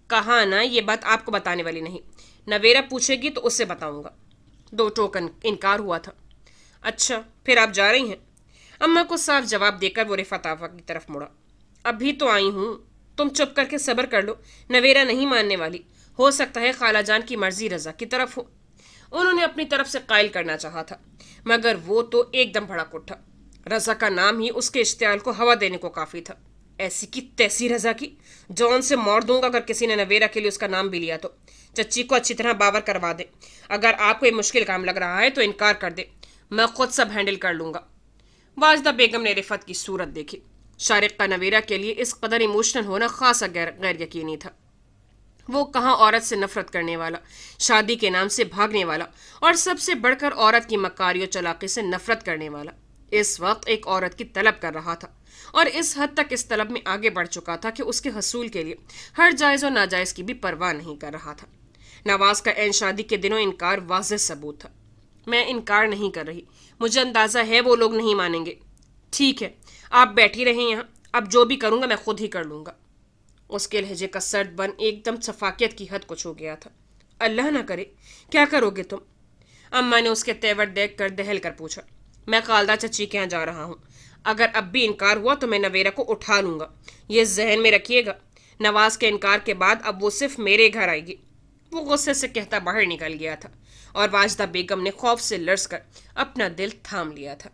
کہا نا یہ بات آپ کو بتانے والی نہیں، نویرا پوچھے گی تو اس سے بتاؤں گا۔ 2 ٹوکن انکار ہوا تھا۔ اچھا پھر آپ جا رہی ہیں؟ اماں کو صاف جواب دے کر وہ رفعت آپا کی طرف مڑا۔ ابھی تو آئی ہوں، تم چپ کر کے صبر کر لو، نویرا نہیں ماننے والی، ہو سکتا ہے خالہ جان کی مرضی رضا کی طرف ہو۔ انہوں نے اپنی طرف سے قائل کرنا چاہا تھا، مگر وہ تو ایک دم بھڑک اٹھا۔ رضا کا نام ہی اس کے اشتعال کو ہوا دینے کو کافی تھا۔ ایسی کی تیسی رضا کی، جون سے موڑ دوں گا اگر کسی نے نویرا کے لیے اس کا نام بھی لیا تو۔ چچی کو اچھی طرح باور کروا دے، اگر آپ کو یہ مشکل کام لگ رہا ہے تو انکار کر دے، میں خود سب ہینڈل کر لوں گا۔ واجدہ بیگم نے رفعت کی صورت دیکھی۔ شارق کا نویرا کے لیے اس قدر ایموشنل ہونا خاصا غیر یقینی تھا۔ وہ کہاں عورت سے نفرت کرنے والا، شادی کے نام سے بھاگنے والا، اور سب سے بڑھ کر عورت کی مکاری و چلاقی سے نفرت کرنے والا، اس وقت ایک عورت کی طلب کر رہا تھا، اور اس حد تک اس طلب میں آگے بڑھ چکا تھا کہ اس کے حصول کے لیے ہر جائز و ناجائز کی بھی پرواہ نہیں کر رہا تھا۔ نواز کا عین شادی کے دنوں انکار واضح ثبوت تھا۔ میں انکار نہیں کر رہی، مجھے اندازہ ہے وہ لوگ نہیں مانیں گے۔ ٹھیک ہے، آپ بیٹھی رہیں یہاں، اب جو بھی کروں گا میں خود ہی کر لوں گا۔ اس کے لہجے کا سرد بن ایک دم شفاقیت کی حد کو چھو گیا تھا۔ اللہ نہ کرے، کیا کرو گے تم؟ اماں نے اس کے تیور دیکھ کر دہل کر پوچھا۔ میں خالدہ چچی کے یہاں جا رہا ہوں۔ اگر اب بھی انکار ہوا تو میں نویرہ کو اٹھا لوں گا، یہ ذہن میں رکھیے گا۔ نواز کے انکار کے بعد اب وہ صرف میرے گھر آئے گی۔ وہ غصے سے کہتا باہر نکل گیا تھا اور واجدہ بیگم نے خوف سے لرز کر اپنا دل تھام لیا تھا۔